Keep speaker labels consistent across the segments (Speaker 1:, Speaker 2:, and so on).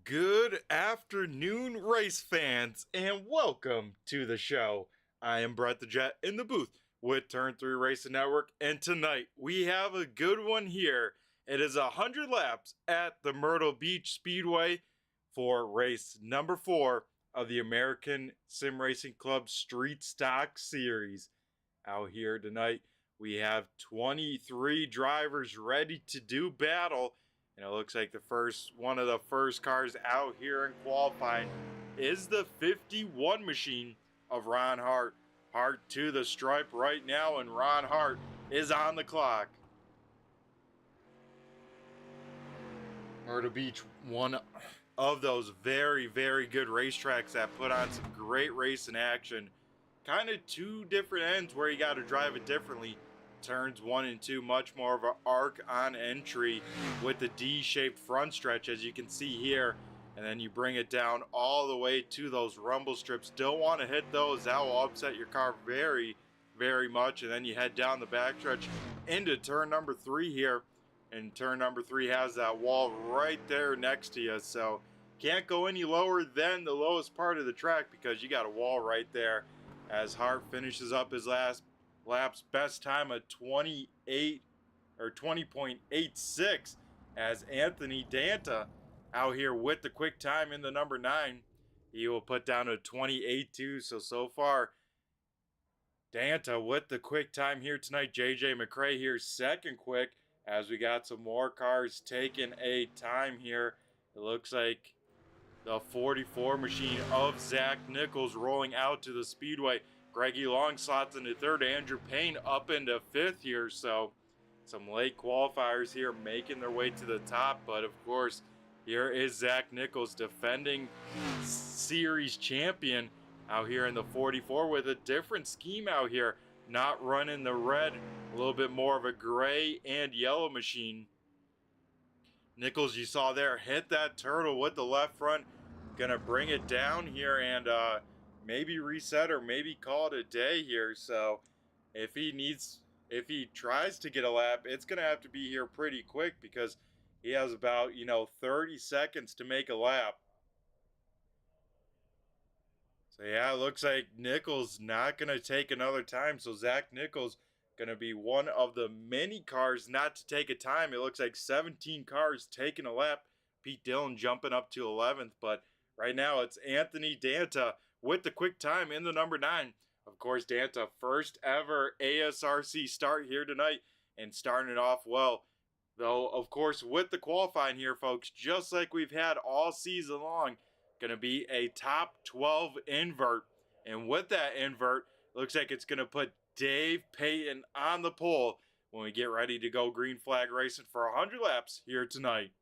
Speaker 1: Good afternoon, race fans, and welcome to the show. I am Brett the Jet in the booth with Turn 3 Racing Network, and tonight we have a good one here. It is 100 laps at the Myrtle Beach Speedway for race number 4 of the American Sim Racing Club Street Stock Series. Out here tonight, we have 23 drivers ready to do battle. And it looks like one of the first cars out here in qualifying is the 51 machine of Ron Hart. Hart to the stripe right now, and Ron Hart is on the clock. Myrtle Beach, one of those very, very good racetracks that put on some great racing action. Kind of two different ends where you got to drive it differently. Turns 1 and 2, much more of an arc on entry with the D-shaped front stretch, as you can see here. And then you bring it down all the way to those rumble strips. Don't want to hit those. That will upset your car very, very much. And then you head down the backstretch into turn number 3 here. And turn number 3 has that wall right there next to you. So can't go any lower than the lowest part of the track because you got a wall right there. As Hart finishes up his last laps, best time of 20.86, as Anthony Danta out here with the quick time in the number 9. He will put down a 28.2. So far, Danta with the quick time here tonight. JJ McRae here second quick, as we got some more cars taking a time here. It looks like the 44 machine of Zach Nichols rolling out to the speedway. Greggy Long slots into third. Andrew Payne up into 5th here. So some late qualifiers here making their way to the top. But of course, here is Zach Nichols, defending series champion, out here in the 44 with a different scheme out here. Not running the red, a little bit more of a gray and yellow machine. Nichols, you saw there, hit that turtle with the left front. gonna bring it down here and maybe reset or maybe call it a day here. So if he tries to get a lap, it's gonna have to be here pretty quick because he has about 30 seconds to make a lap. So yeah, it looks like Nichols not gonna take another time. So Zach Nichols gonna be one of the many cars not to take a time. It looks like 17 cars taking a lap. Pete Dillon jumping up to 11th, but right now it's Anthony Danta with the quick time in the number 9. Of course, Danta, first ever ASRC start here tonight and starting it off well. Though, of course, with the qualifying here, folks, just like we've had all season long, going to be a top 12 invert. And with that invert, looks like it's going to put Dave Payton on the pole when we get ready to go green flag racing for 100 laps here tonight.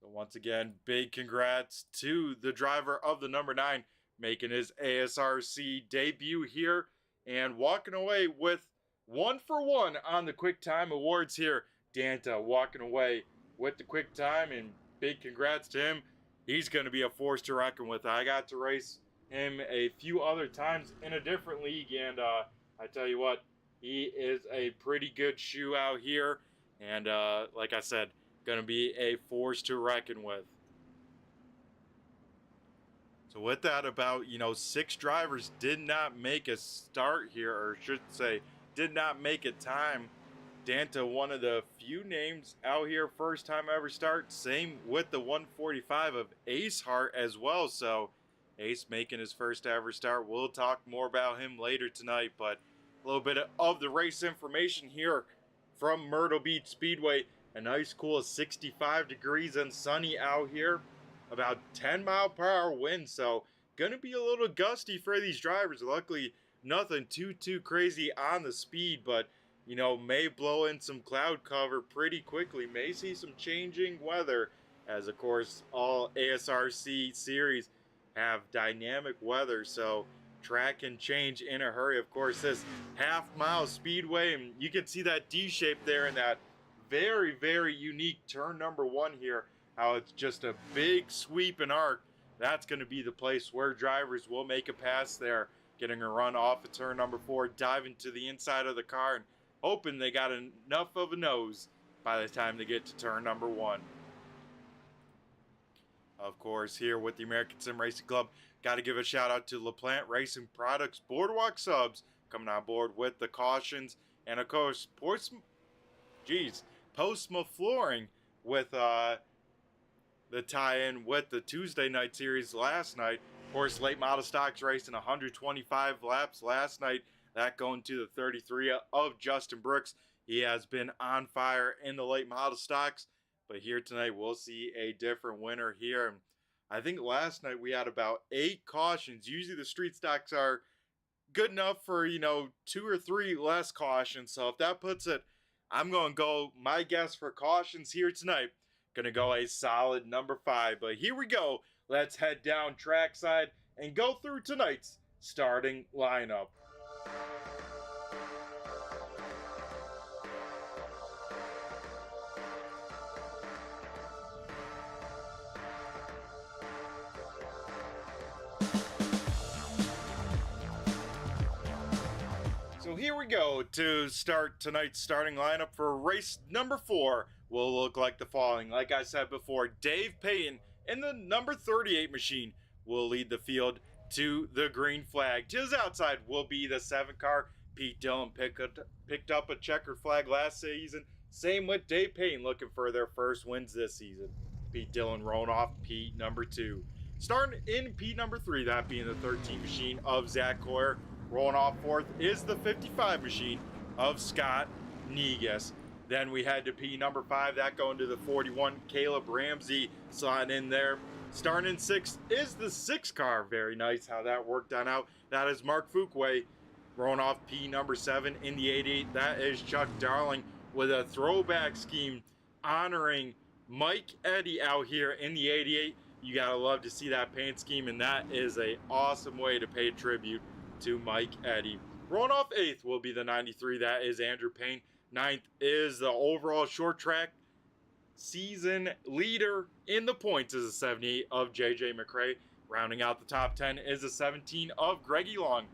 Speaker 1: So once again, big congrats to the driver of the number 9 making his ASRC debut here and walking away with 1 for 1 on the quick time awards here. Danta walking away with the quick time, and big congrats to him. He's going to be a force to reckon with. I got to race him a few other times in a different league, and I tell you what, he is a pretty good shoe out here, and like I said, going to be a force to reckon with. So with that, about 6 drivers did not make a start here, or should say did not make a time. Danta, one of the few names out here, first time ever start. Same with the 145 of Ace Hart as well. So Ace making his first ever start. We'll talk more about him later tonight, but a little bit of the race information here from Myrtle Beach Speedway. A nice cool 65 degrees and sunny out here. About 10-mile-per-hour wind, so gonna be a little gusty for these drivers. Luckily, nothing too crazy on the speed, but may blow in some cloud cover pretty quickly. May see some changing weather, as of course all ASRC series have dynamic weather, so track can change in a hurry. Of course, this half-mile speedway, and you can see that D shape there in that very unique turn number 1 here. How it's just a big sweep and arc. That's going to be the place where drivers will make a pass there, getting a run off of turn number 4, diving to the inside of the car, and hoping they got enough of a nose by the time they get to turn number 1. Of course, here with the American Sim Racing Club, got to give a shout out to LaPlante Racing Products, Boardwalk Subs, coming on board with the cautions, and of course, Postma Flooring with the tie-in with the Tuesday night series last night. Of course, late model stocks racing 125 laps last night. That going to the 33 of Justin Brooks. He has been on fire in the late model stocks, but here tonight we'll see a different winner here. And I think last night we had about 8 cautions. Usually the street stocks are good enough for 2 or 3 less cautions. So if that puts it, I'm going to go, my guess for cautions here tonight, going to go a solid number 5. But here we go. Let's head down trackside and go through tonight's starting lineup. So here we go to start tonight's starting lineup for race number 4. Will look like the following. Like I said before, Dave Payton in the number 38 machine will lead the field to the green flag. To his outside will be the 7 car. Pete Dillon picked up a checkered flag last season. Same with Dave Payton looking for their first wins this season. Pete Dillon rolling off Pete number 2. Starting in Pete number 3, that being the 13 machine of Zach Coyer. Rolling off 4th is the 55 machine of Scott Negus. Then we head to P number 5, that going to the 41, Caleb Ramsey slotting in there. Starting in 6th is the 6 car. Very nice how that worked on out. That is Mark Fuquay. Rolling off P number 7 in the 88, that is Chuck Darling with a throwback scheme honoring Mike Eddy out here in the 88. You gotta love to see that paint scheme, and that is a awesome way to pay tribute to Mike Eddy. Rolling off 8th will be the 93, that is Andrew Payne. 9th is the overall short track season leader in the points is a 78 of JJ McRae. Rounding out the top 10 is a 17 of Greggy Long.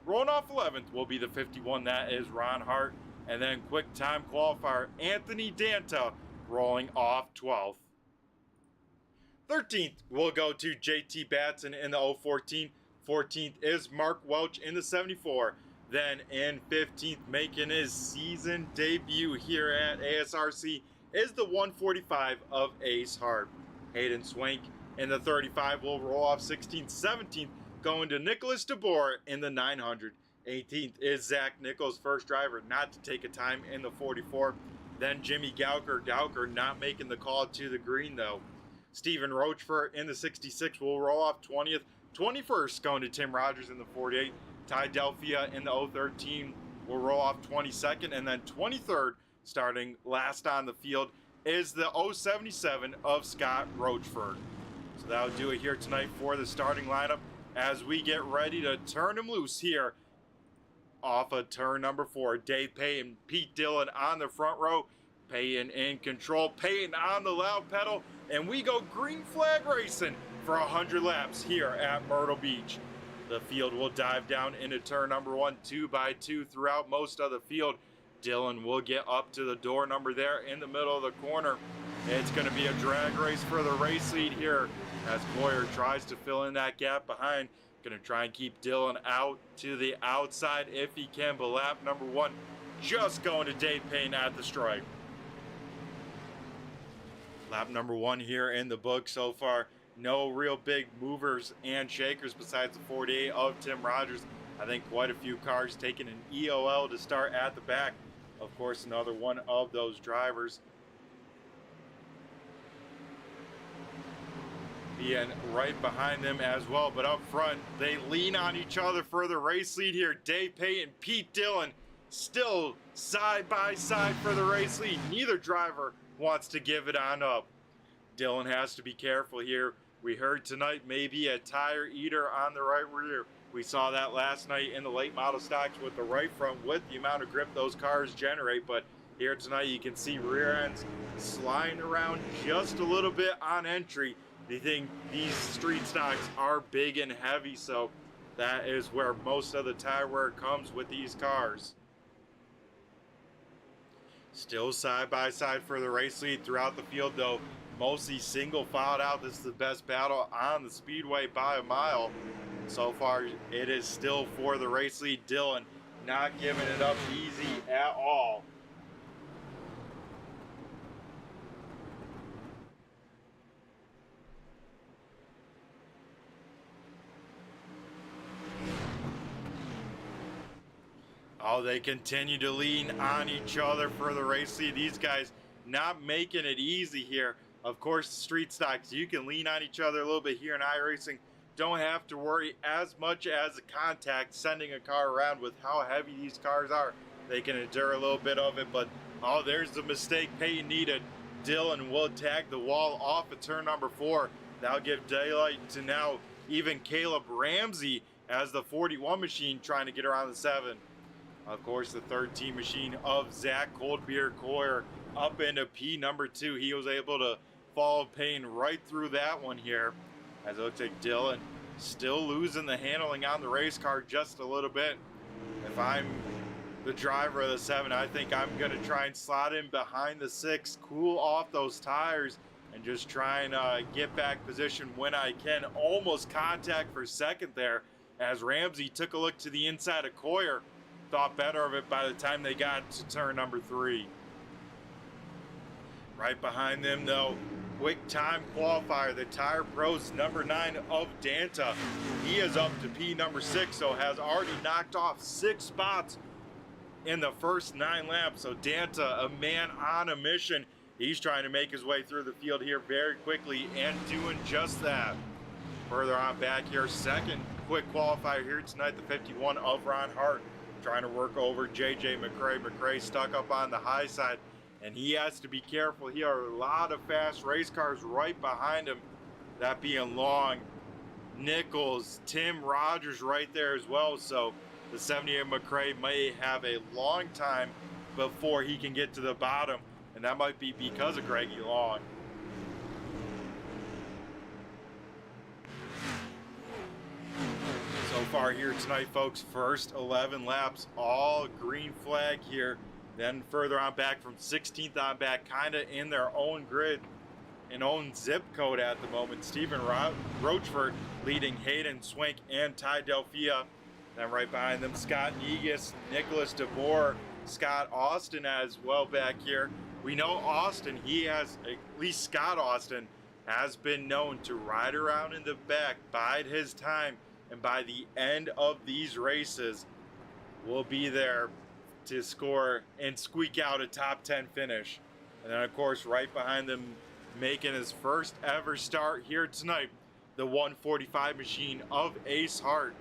Speaker 1: Rolling off 11th will be the 51, that is Ron Hart. And then quick time qualifier Anthony Danta rolling off 12th. 13th will go to JT Batson in the 014. 14th is Mark Welch in the 74. Then in 15th, making his season debut here at ASRC, is the 145 of Ace Hart. Hayden Swank in the 35 will roll off 16th. 17th going to Nicholas DeBoer in the 900. 18th is Zach Nichols, first driver not to take a time in the 44. Then Jimmy Gauker. Gauker not making the call to the green though. Stephen Rochefort in the 66 will roll off 20th. 21st going to Tim Rogers in the 48. Ty Delphia in the 013 will roll off 22nd. And then 23rd, starting last on the field, is the 077 of Scott Rochefort. So that'll do it here tonight for the starting lineup as we get ready to turn him loose here off of turn number 4. Dave Payton, Pete Dillon on the front row. Payton in control, Payton on the loud pedal, and we go green flag racing for 100 laps here at Myrtle Beach. The field will dive down into turn number 1, 2 by 2 throughout most of the field. Dillon will get up to the door number there in the middle of the corner. It's going to be a drag race for the race lead here as Coyer tries to fill in that gap behind. Going to try and keep Dillon out to the outside if he can, but lap number 1 just going to Dave Payne at the stripe. Lap number 1 here in the book so far. No real big movers and shakers besides the 48 of Tim Rogers. I think quite a few cars taking an EOL to start at the back. Of course, another one of those drivers being right behind them as well. But up front, they lean on each other for the race lead here. Dave Payton, Pete Dillon still side by side for the race lead. Neither driver wants to give it on up. Dillon has to be careful here. We heard tonight maybe a tire eater on the right rear. We saw that last night in the late model stocks with the right front with the amount of grip those cars generate. But here tonight you can see rear ends sliding around just a little bit on entry. They think these street stocks are big and heavy, so that is where most of the tire wear comes with these cars. Still side by side for the race lead throughout the field though. Mostly single filed out. This is the best battle on the speedway by a mile. So far, it is still for the race lead. Dillon not giving it up easy at all. Oh, they continue to lean on each other for the race lead. These guys not making it easy here. Of course, street stocks, you can lean on each other a little bit here in iRacing. Don't have to worry as much as a contact sending a car around with how heavy these cars are. They can endure a little bit of it, but oh, there's the mistake Payton needed. Dillon will tag the wall off at turn number 4. That'll give daylight to now even Caleb Ramsey as the 41 machine trying to get around the 7. Of course, the 13 machine of Zach Coldbeer Coyer up into P number 2. He was able to follow Payne right through that one here. As it looks like Dillon still losing the handling on the race car just a little bit. If I'm the driver of the 7, I think I'm going to try and slot in behind the 6, cool off those tires, and just try and get back position when I can. Almost contact for second there as Ramsey took a look to the inside of Coyer. Thought better of it by the time they got to turn number 3. Right behind them, though, quick time qualifier, the Tire Pros number 9 of Danta. He is up to P number 6, so has already knocked off 6 spots in the first 9 laps. So Danta, a man on a mission. He's trying to make his way through the field here very quickly and doing just that. Further on back here, second quick qualifier here tonight, the 51 of Ron Hart. Trying to work over JJ McRae. McRae stuck up on the high side, and he has to be careful. Here are a lot of fast race cars right behind him, that being Long, Nichols, Tim Rogers right there as well. So the 78 McRae may have a long time before he can get to the bottom and that might be because of Greggy Long. So far here tonight, folks, first 11 laps, all green flag here. Then further on back from 16th on back, kind of in their own grid and own zip code at the moment. Stephen Rochford leading Hayden Swink and Ty Delphia. Then right behind them, Scott Negus, Nicholas DeBoer, Scott Austin as well back here. We know Austin, he has, at least Scott Austin, has been known to ride around in the back, bide his time, and by the end of these races, will be there to score and squeak out a top 10 finish. And then of course, right behind them, making his first ever start here tonight, the 145 machine of Ace Hart.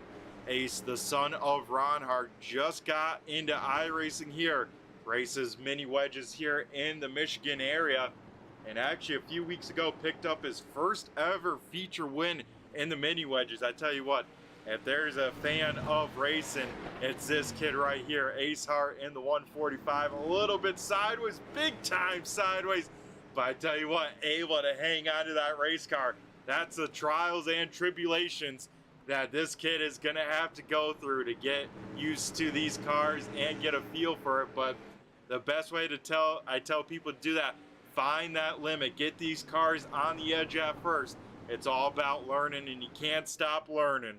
Speaker 1: Ace, the son of Ron Hart, just got into iRacing here, races mini wedges here in the Michigan area, and actually a few weeks ago picked up his first ever feature win in the mini wedges. I tell you what, if there's a fan of racing, it's this kid right here, Ace Hart in the 145, a little bit sideways, big time sideways, but I tell you what, able to hang on to that race car. That's the trials and tribulations that this kid is going to have to go through to get used to these cars and get a feel for it. But the best way to I tell people to do that, find that limit, get these cars on the edge at first. It's all about learning, and you can't stop learning.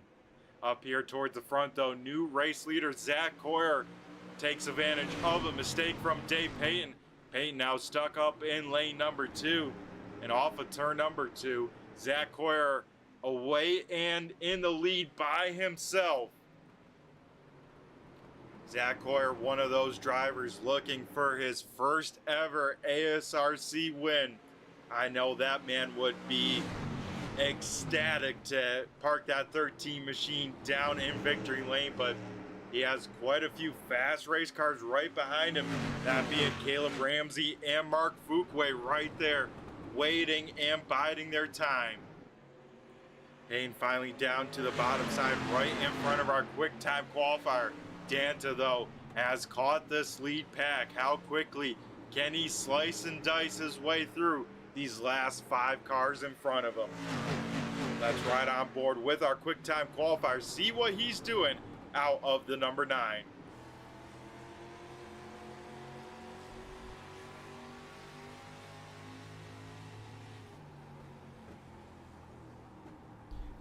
Speaker 1: Up here towards the front though, new race leader Zach Coyer takes advantage of a mistake from Dave Payton. Payton now stuck up in lane number 2 and off of turn number 2. Zach Coyer away and in the lead by himself. Zach Coyer, one of those drivers looking for his first ever ASRC win. I know that man would be ecstatic to park that 13 machine down in victory lane, but he has quite a few fast race cars right behind him, that being Caleb Ramsey and Mark Fuquay right there, waiting and biding their time. Payne finally down to the bottom side, right in front of our quick time qualifier. Danta, though, has caught this lead pack. How quickly can he slice and dice his way through these last 5 cars in front of him? Let's ride on board with our quick time qualifier, see what he's doing out of the number 9.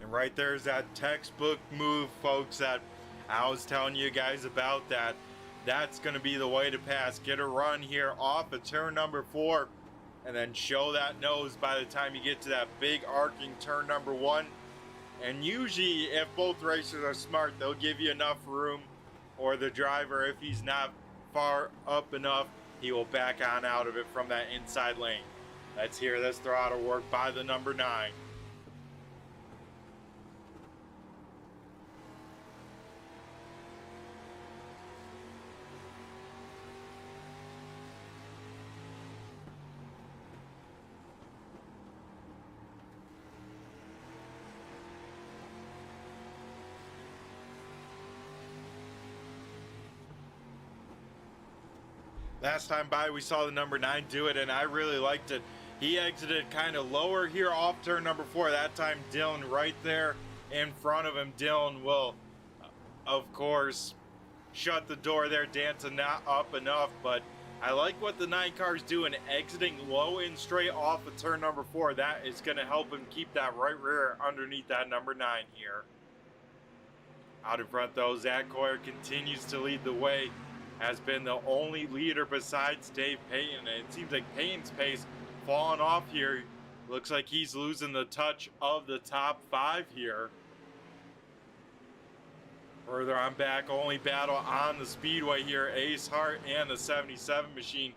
Speaker 1: And right there's that textbook move, folks, that I was telling you guys about. That's going to be the way to pass. Get a run here off of turn number 4, and then show that nose by the time you get to that big arcing turn number 1. And usually, if both racers are smart, they'll give you enough room, or the driver, if he's not far up enough, he will back on out of it from that inside lane. Let's hear this throttle work by the number 9. Last time by, we saw the number 9 do it, and I really liked it. He exited kind of lower here off turn number 4. That time, Dylan right there in front of him. Dylan will, of course, shut the door there. Danta not up enough, but I like what the 9 car's doing, exiting low and straight off of turn number 4. That is going to help him keep that right rear underneath that number 9 here. Out in front, though, Zach Coyer continues to lead the way. Has been the only leader besides Dave Payton, and it seems like Payton's pace falling off here. Looks like he's losing the touch of the top 5 here. Further on back, only battle on the speedway here, Ace Hart and the 77 machine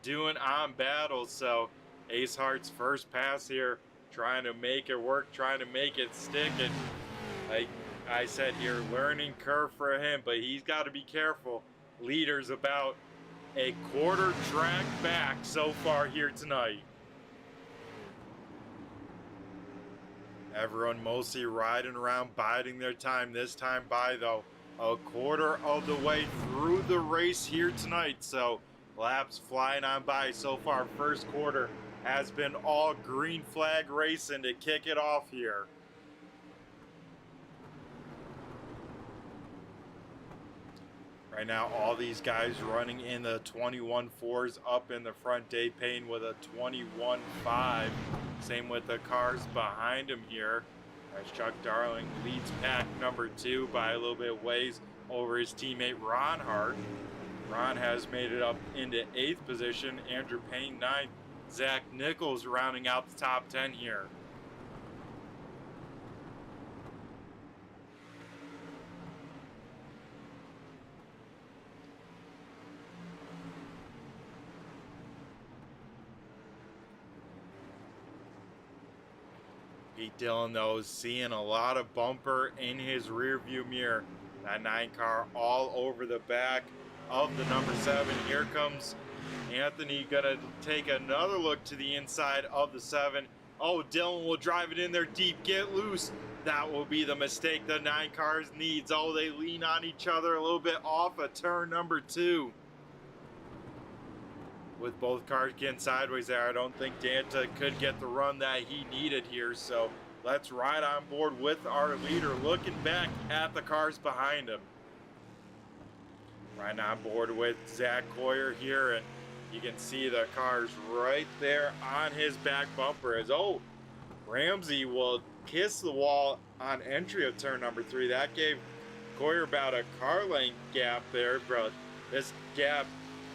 Speaker 1: doing on battle. So Ace Hart's first pass here, trying to make it work, trying to make it stick. And like I said here, learning curve for him, but he's got to be careful. Leader's about a quarter track back so far here tonight. Everyone mostly riding around, biding their time. This time by, though, a quarter of the way through the race here tonight. So Laps flying on by so far. First quarter has been all green flag racing to kick it off here. Right now, all these guys running in the 21.4s up in the front. Dave Payne with a 21.5. Same with the cars behind him here. As Chuck Darling leads pack number 2 by a little bit ways over his teammate Ron Hart. Ron has made it up into 8th position. Andrew Payne 9th. Zach Nichols rounding out the top 10 here. Pete Dillon, though, is seeing a lot of bumper in his rear view mirror. That 9 car all over the back of the number 7. Here comes Anthony, gonna take another look to the inside of the 7. Oh, Dillon will drive it in there deep, get loose. That will be the mistake the 9 cars needs. Oh, they lean on each other a little bit off of turn number 2. With both cars getting sideways there, I don't think Danta could get the run that he needed here. So let's ride on board with our leader, looking back at the cars behind him. Riding on board with Zach Coyer here, and you can see the cars right there on his back bumper as, oh, Ramsey will kiss the wall on entry of turn number 3. That gave Coyer about a car length gap there, but this gap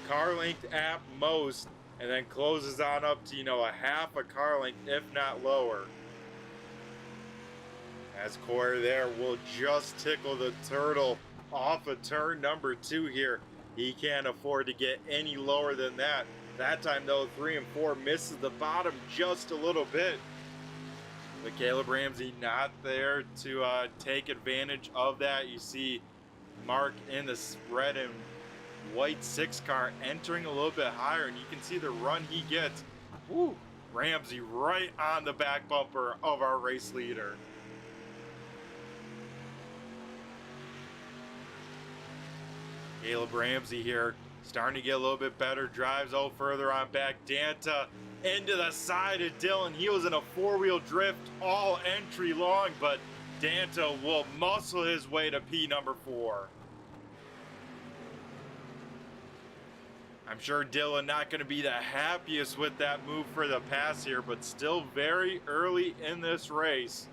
Speaker 1: car length at most, and then closes on up to, you know, a half a car length, if not lower. As Coyer there will just tickle the turtle off of turn number 2 here. He can't afford to get any lower than that. That time though, 3 and 4 misses the bottom just a little bit. But Caleb Ramsey not there to take advantage of that. You see Mark in the red and white 6 car entering a little bit higher, and you can see the run he gets. Woo! Ramsey right on the back bumper of our race leader. Caleb Ramsey here starting to get a little bit better. Drives further on back. Danta into the side of Dillon. He was in a 4-wheel drift all entry long, but Danta will muscle his way to P number 4. I'm sure Dillon not going to be the happiest with that move for the pass here, but still very early in this race.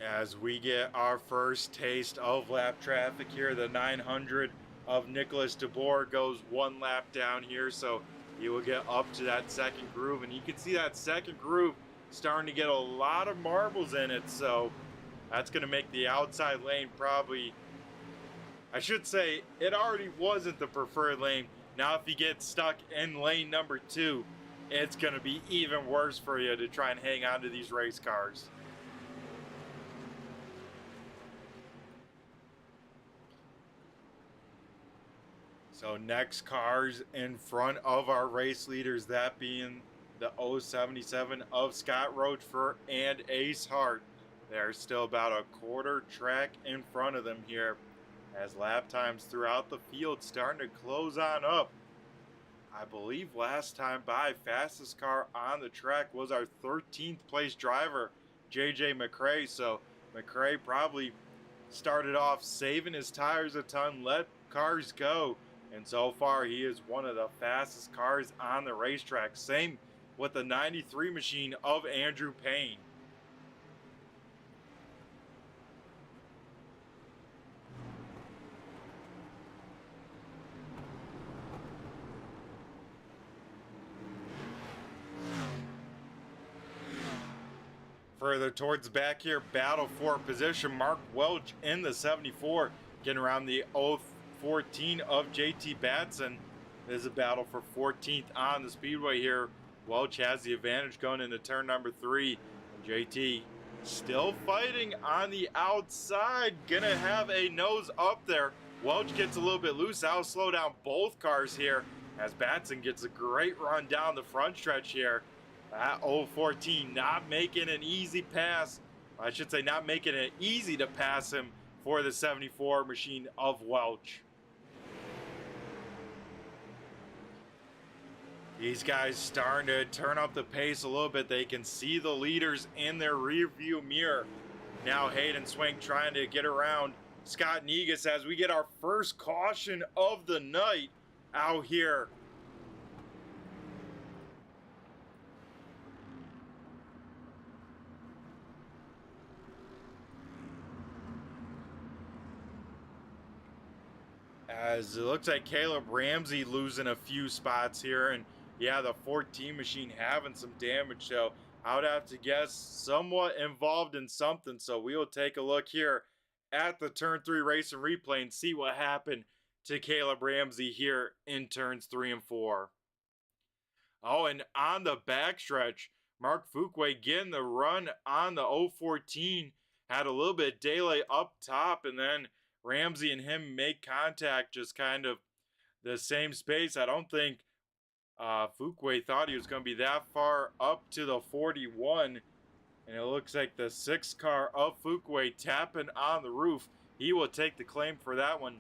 Speaker 1: As we get our first taste of lap traffic here, the 900 of Nicholas DeBoer goes 1 lap down here, so he will get up to that second groove, and you can see that second groove starting to get a lot of marbles in it, so that's going to make the outside lane probably, I should say, it already wasn't the preferred lane. Now if you get stuck in lane number 2, it's going to be even worse for you to try and hang on to these race cars. So next cars in front of our race leaders, that being the 077 of Scott Roachford and Ace Hart. They're still about a quarter track in front of them here, as lap times throughout the field starting to close on up. I believe last time by, fastest car on the track was our 13th place driver, JJ McCrae. So McCrae probably started off saving his tires a ton, let cars go, and so far he is one of the fastest cars on the racetrack. Same with the 93 machine of Andrew Payne. Further towards the back here, battle for position. Mark Welch in the 74, getting around the 014 of JT Batson. There's a battle for 14th on the speedway here. Welch has the advantage going into turn number 3. JT still fighting on the outside, gonna have a nose up there. Welch gets a little bit loose. That'll slow down both cars here, as Batson gets a great run down the front stretch here. That 014 not making an easy pass. I should say not making it easy to pass him for the 74 machine of Welch. These guys starting to turn up the pace a little bit. They can see the leaders in their rear view mirror. Now Hayden Swank trying to get around Scott Negus as we get our first caution of the night out here. As it looks like Caleb Ramsey losing a few spots here, and yeah, the 14 machine having some damage, so I would have to guess somewhat involved in something. So we will take a look here at the turn 3 race and replay and see what happened to Caleb Ramsey here in turns 3 and 4. Oh, and on the backstretch, Mark Fuquay getting the run on the 014, had a little bit of daylight up top, and then Ramsey and him make contact just kind of the same space. I don't think Fuquay thought he was going to be that far up to the 41. And it looks like the 6 car of Fuquay tapping on the roof. He will take the claim for that one.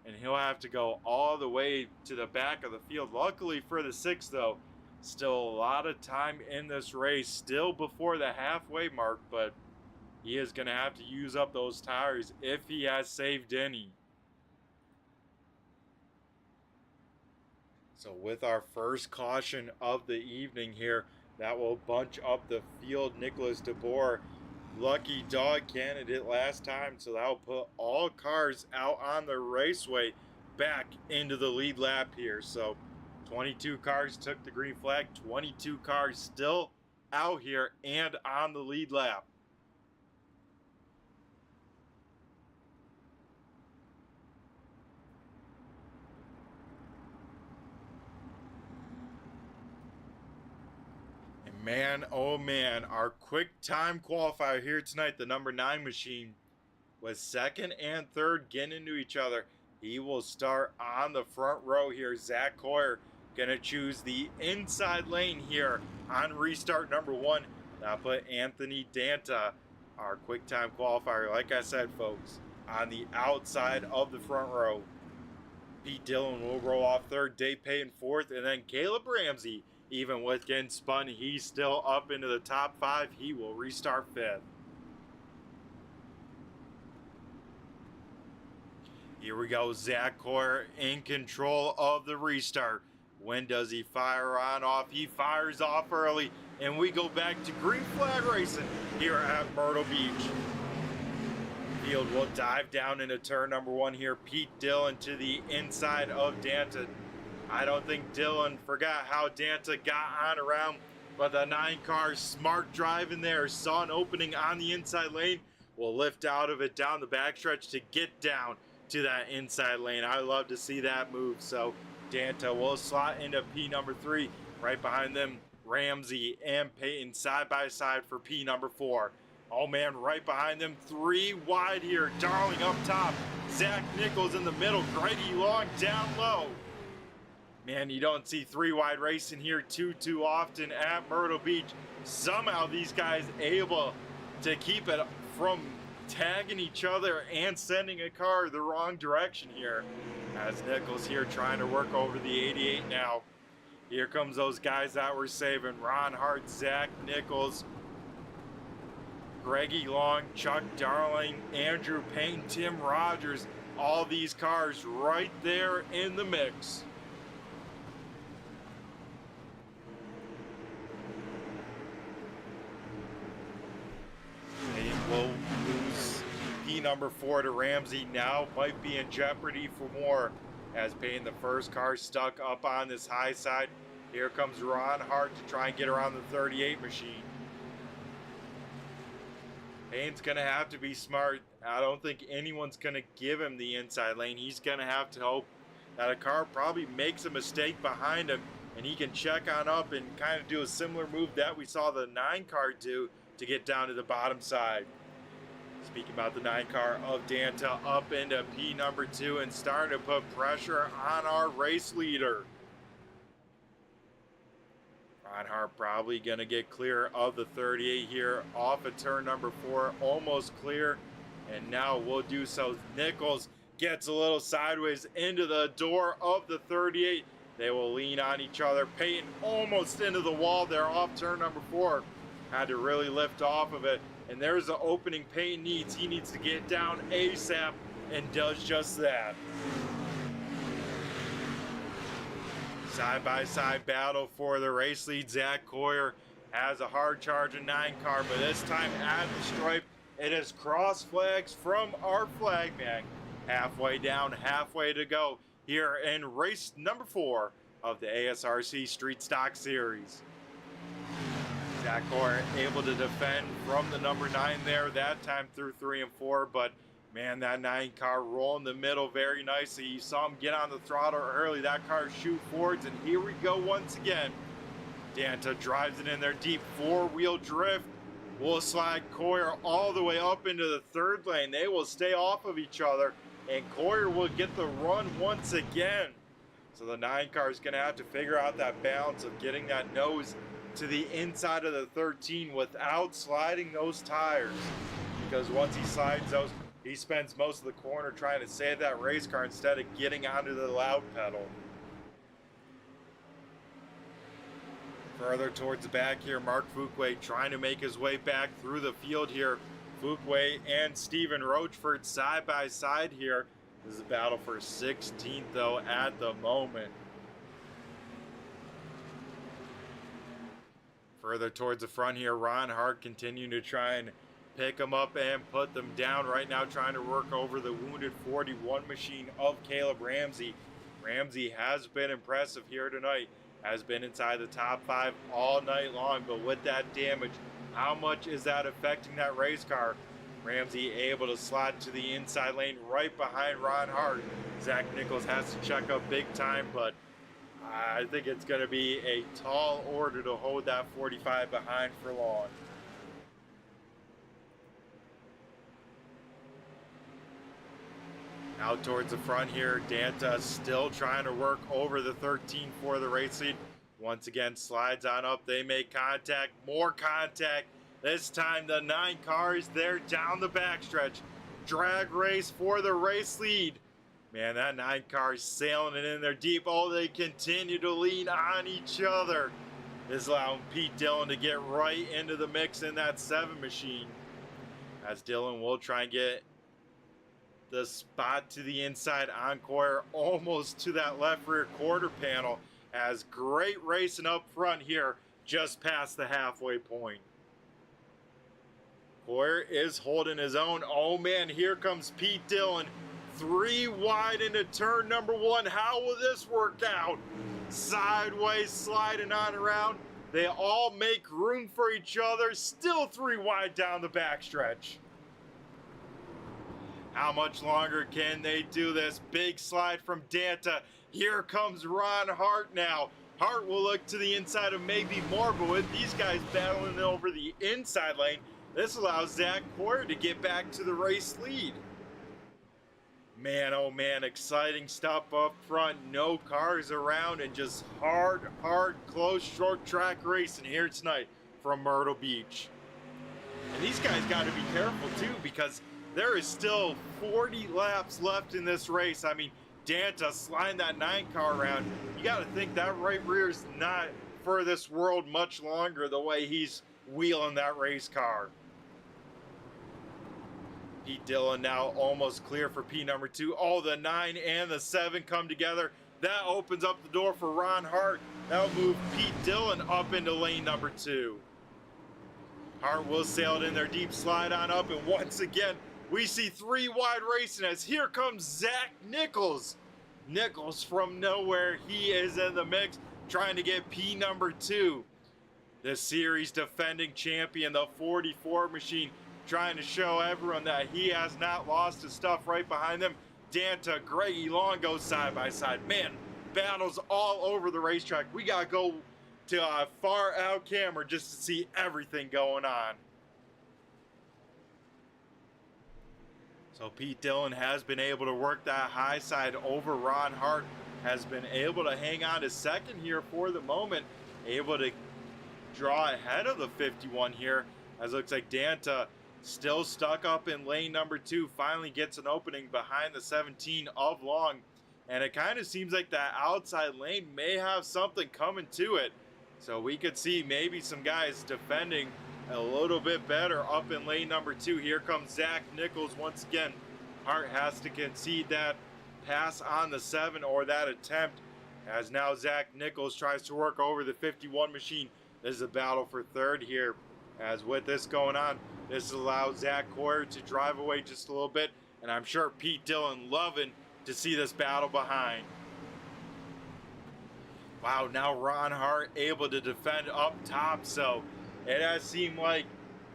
Speaker 1: And he'll have to go all the way to the back of the field. Luckily for the 6, though, still a lot of time in this race. Still before the halfway mark, but he is going to have to use up those tires if he has saved any. So with our first caution of the evening here, that will bunch up the field. Nicholas DeBoer, lucky dog candidate last time, so that will put all cars out on the raceway back into the lead lap here. So 22 cars took the green flag, 22 cars still out here and on the lead lap. Man, oh man, our quick time qualifier here tonight, the number 9 machine, was second and third getting into each other. He will start on the front row here. Zach Coyer gonna choose the inside lane here on restart number 1. That'll put Anthony Danta, our quick time qualifier, like I said, folks, on the outside of the front row. Pete Dillon will roll off third, Dave Payton fourth, and then Caleb Ramsey, even with getting spun, he's still up into the top 5. He will restart 5th. Here we go, Zach Coyer in control of the restart. When does he fire on off? He fires off early, and we go back to green flag racing here at Myrtle Beach. Field will dive down into turn number 1 here. Pete Dillon to the inside of Danta. I don't think Dillon forgot how Danta got on around, but the 9 car smart driving there, saw an opening on the inside lane, will lift out of it down the backstretch to get down to that inside lane. I love to see that move. So Danta will slot into P number 3. Right behind them, Ramsey and Payton side by side for P number 4. Oh man, right behind them, 3 wide here. Darling up top, Zach Nichols in the middle, Grady Long down low. Man, you don't see 3 wide racing here too often at Myrtle Beach. Somehow these guys able to keep it from tagging each other and sending a car the wrong direction here. As Nichols here trying to work over the 88 now. Here comes those guys that were saving. Ron Hart, Zach Nichols, Greggy Long, Chuck Darling, Andrew Payne, Tim Rogers. All these cars right there in the mix. Will lose P number 4 to Ramsey. Now might be in jeopardy for more as Payne, the first car, stuck up on this high side. Here comes Ron Hart to try and get around the 38 machine. Payne's going to have to be smart. I don't think anyone's going to give him the inside lane. He's going to have to hope that a car probably makes a mistake behind him and he can check on up and kind of do a similar move that we saw the 9 car do to get down to the bottom side. Speaking about the 9 car of Danta, up into P number 2 and starting to put pressure on our race leader. Ron Hart probably going to get clear of the 38 here off of turn number 4, almost clear. and now will do so. Nichols gets a little sideways into the door of the 38. They will lean on each other. Peyton almost into the wall there off turn number 4. Had to really lift off of it. And there's the opening Peyton needs. He needs to get down ASAP and does just that. Side-by-side battle for the race lead. Zach Coyer has a hard charge of 9 car, but this time at the stripe, it is cross flags from our flag man. Halfway down, halfway to go here in race number 4 of the ASRC Street Stock Series. Zach Coyer able to defend from the number 9 there, that time through 3 and 4, but man, that 9 car roll in the middle very nicely. You saw him get on the throttle early. That car shoot forwards, and here we go once again. Danta drives it in there deep, 4-wheel drift. Will slide Coyer all the way up into the 3rd lane. They will stay off of each other, and Coyer will get the run once again. So the 9 car is going to have to figure out that balance of getting that nose to the inside of the 13 without sliding those tires. Because once he slides those, he spends most of the corner trying to save that race car instead of getting onto the loud pedal. Further towards the back here, Mark Fuquay trying to make his way back through the field here. Fuquay and Stephen Rochford side by side here. This is a battle for 16th though at the moment. Further towards the front here, Ron Hart continuing to try and pick them up and put them down. Right now trying to work over the wounded 41 machine of Caleb Ramsey. Ramsey has been impressive here tonight. Has been inside the top 5 all night long, but with that damage, how much is that affecting that race car? Ramsey able to slide to the inside lane right behind Ron Hart. Zach Nichols has to check up big time, but I think it's going to be a tall order to hold that 45 behind for long. Out towards the front here, Danta still trying to work over the 13 for the race lead. Once again, slides on up. They make contact, more contact. This time the 9 cars there down the backstretch. Drag race for the race lead. Man, that 9 car is sailing it in there deep. Oh, they continue to lean on each other. This is allowing Pete Dillon to get right into the mix in that 7 machine. As Dillon will try and get the spot to the inside on Coyer, almost to that left rear quarter panel. Has great racing up front here, just past the halfway point. Coyer is holding his own. Oh man, here comes Pete Dillon. 3 wide into turn number 1. How will this work out? Sideways sliding on around. They all make room for each other. Still 3 wide down the backstretch. How much longer can they do this? Big slide from Danta. Here comes Ron Hart now. Hart will look to the inside of maybe more, but with these guys battling over the inside lane, this allows Zach Coyer to get back to the race lead. Man, oh man, exciting stuff up front. No cars around and just hard, close, short track racing here tonight from Myrtle Beach. And these guys got to be careful too, because there is still 40 laps left in this race. I mean, Danta sliding that 9 car around. You got to think that right rear is not for this world much longer the way he's wheeling that race car. Pete Dillon now almost clear for P number 2. Oh, the 9 and the 7 come together. That opens up the door for Ron Hart. That'll move Pete Dillon up into lane number 2. Hart will sail it in their deep slide on up, and once again, we see 3 wide racing as here comes Zach Nichols. Nichols from nowhere. He is in the mix trying to get P number 2. The series defending champion, the 44 machine, trying to show everyone that he has not lost his stuff right behind them. Danta, Greggy Longo side by side. Man, battles all over the racetrack. We got to go to a far out camera just to see everything going on. So Pete Dillon has been able to work that high side over Ron Hart. Has been able to hang on to second here for the moment. Able to draw ahead of the 51 here. As it looks like Danta still stuck up in lane number 2, finally gets an opening behind the 17 of Long. And it kind of seems like that outside lane may have something coming to it. So we could see maybe some guys defending a little bit better up in lane number 2. Here comes Zach Nichols once again. Hart has to concede that pass on the 7 or that attempt, as now Zach Nichols tries to work over the 51 machine. This is a battle for third here, as with this going on, this allows Zach Coyer to drive away just a little bit, and I'm sure Pete Dillon loving to see this battle behind. Wow, now Ron Hart able to defend up top, so it has seemed like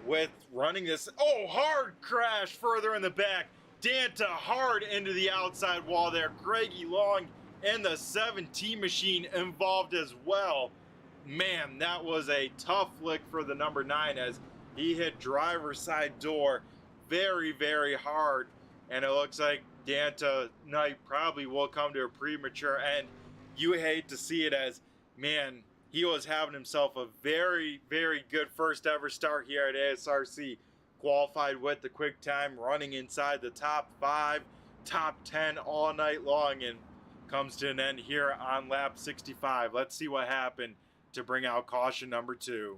Speaker 1: with running this, oh, hard crash further in the back. Danta hard into the outside wall there. Greggy Long and the 17 machine involved as well. Man, that was a tough lick for the number 9 as he hit driver's side door very, very hard. And it looks like Danta Knight probably will come to a premature end. You hate to see it, as, man, he was having himself a very, very good first ever start here at ASRC. Qualified with the quick time, running inside the top 5, top 10 all night long, and comes to an end here on lap 65. Let's see what happened to bring out caution number 2.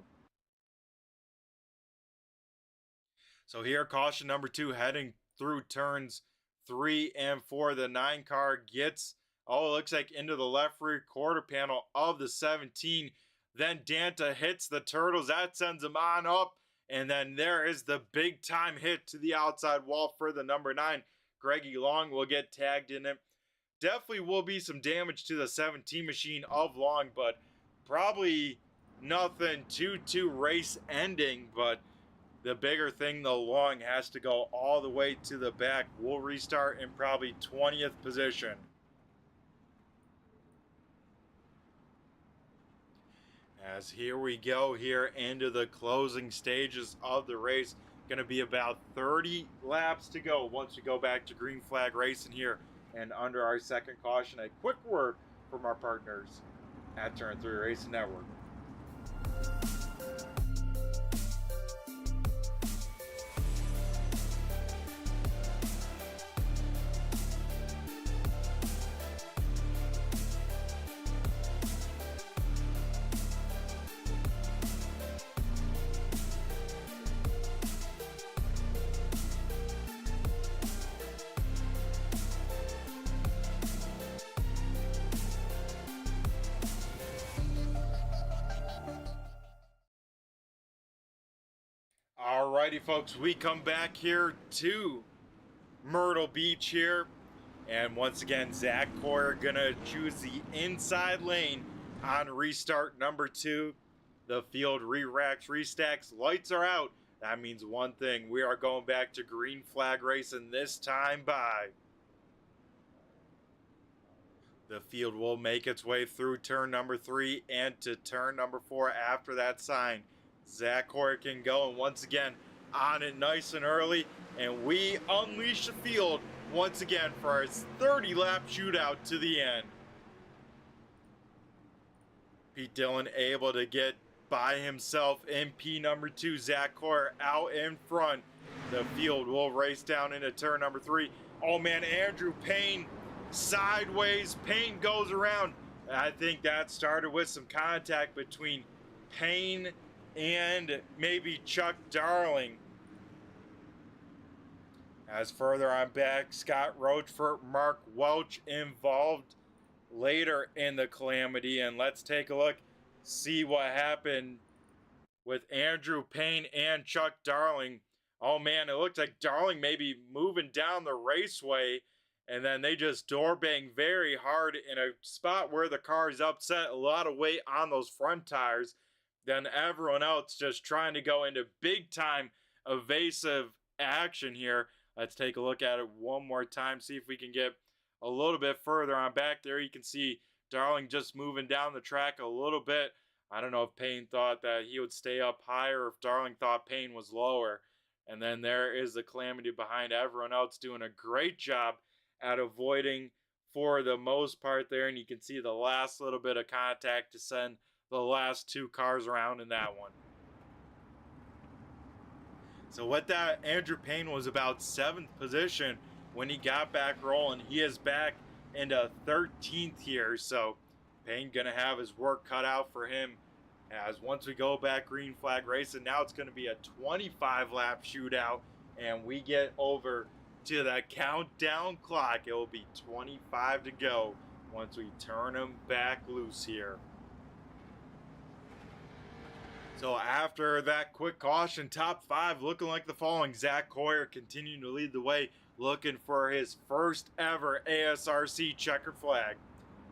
Speaker 1: So here, caution number 2 heading through turns 3 and 4. The 9 car gets, oh, it looks like into the left rear quarter panel of the 17. Then Danta hits the turtles. That sends him on up. And then there is the big time hit to the outside wall for the number 9. Greggy Long will get tagged in it. Definitely will be some damage to the 17 machine of Long, but probably nothing too race ending. But the bigger thing though, Long has to go all the way to the back. We'll restart in probably 20th position. As here we go here into the closing stages of the race. Going to be about 30 laps to go once we go back to green flag racing here and under our second caution. A quick word from our partners at Turn 3 Racing Network. Alrighty, folks, we come back here to Myrtle Beach here, and once again, Zach Coyer gonna choose the inside lane on restart number 2. The field re-racks, restacks, lights are out. That means one thing: we are going back to green flag racing, this time by. The field will make its way through turn number 3 and to turn number 4 after that sign. Zach Coyer can go, and once again on it nice and early, and we unleash the field once again for our 30 lap shootout to the end. Pete Dillon able to get by himself in P number 2. Zach Coyer out in front. The field will race down into turn number 3. Oh man, Andrew Payne sideways. Payne goes around. I think that started with some contact between Payne and maybe Chuck Darling. As further on back, Scott Rochford, Mark Welch involved later in the calamity. And let's take a look, see what happened with Andrew Payne and Chuck Darling. Oh man, it looked like Darling maybe moving down the raceway, and then they just door bang very hard in a spot where the car is upset, a lot of weight on those front tires. Then everyone else just trying to go into big time evasive action here. Let's take a look at it one more time, see if we can get a little bit further on back there. You can see Darling just moving down the track a little bit. I don't know if Payne thought that he would stay up higher or if Darling thought Payne was lower. And then there is the calamity behind. Everyone else doing a great job at avoiding for the most part there. And you can see the last little bit of contact to send the last 2 cars around in that one. So with that, Andrew Payne was about 7th position when he got back rolling. He is back into 13th here. So Payne gonna have his work cut out for him, as once we go back green flag racing, now it's gonna be a 25 lap shootout, and we get over to the countdown clock. It will be 25 to go once we turn him back loose here. So after that quick caution, top 5 looking like the following. Zach Coyer continuing to lead the way, looking for his first ever ASRC checkered flag.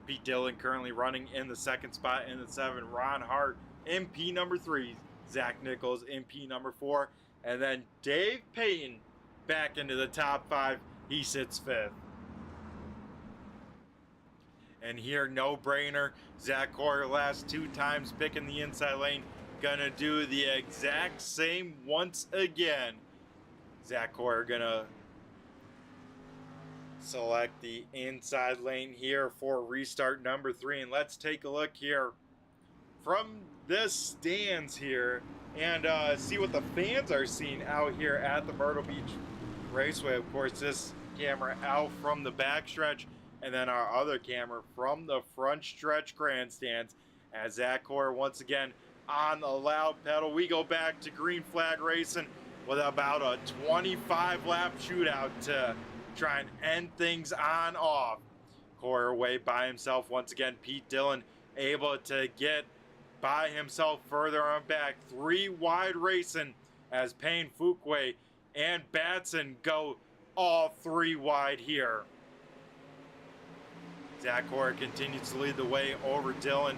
Speaker 1: Pete Dillon currently running in the 2nd spot in the 7. Ron Hart in P number 3. Zach Nichols in P number 4. And then Dave Payton back into the top 5. He sits 5th. And here, no brainer. Zach Coyer last 2 times picking the inside lane. Gonna do the exact same once again. Zach Coyer gonna select the inside lane here for restart number 3. And let's take a look here from the stands here and see what the fans are seeing out here at the Myrtle Beach Raceway. Of course, this camera out from the back stretch, and then our other camera from the front stretch grandstands, as Zach Coyer once again on the loud pedal. We go back to green flag racing with about a 25 lap shootout to try and end things on off. Coyer away by himself once again. Pete Dillon able to get by himself further on back. 3 wide racing as Payne, Fuquay, and Batson go all 3 wide here. Zach Coyer continues to lead the way over Dillon.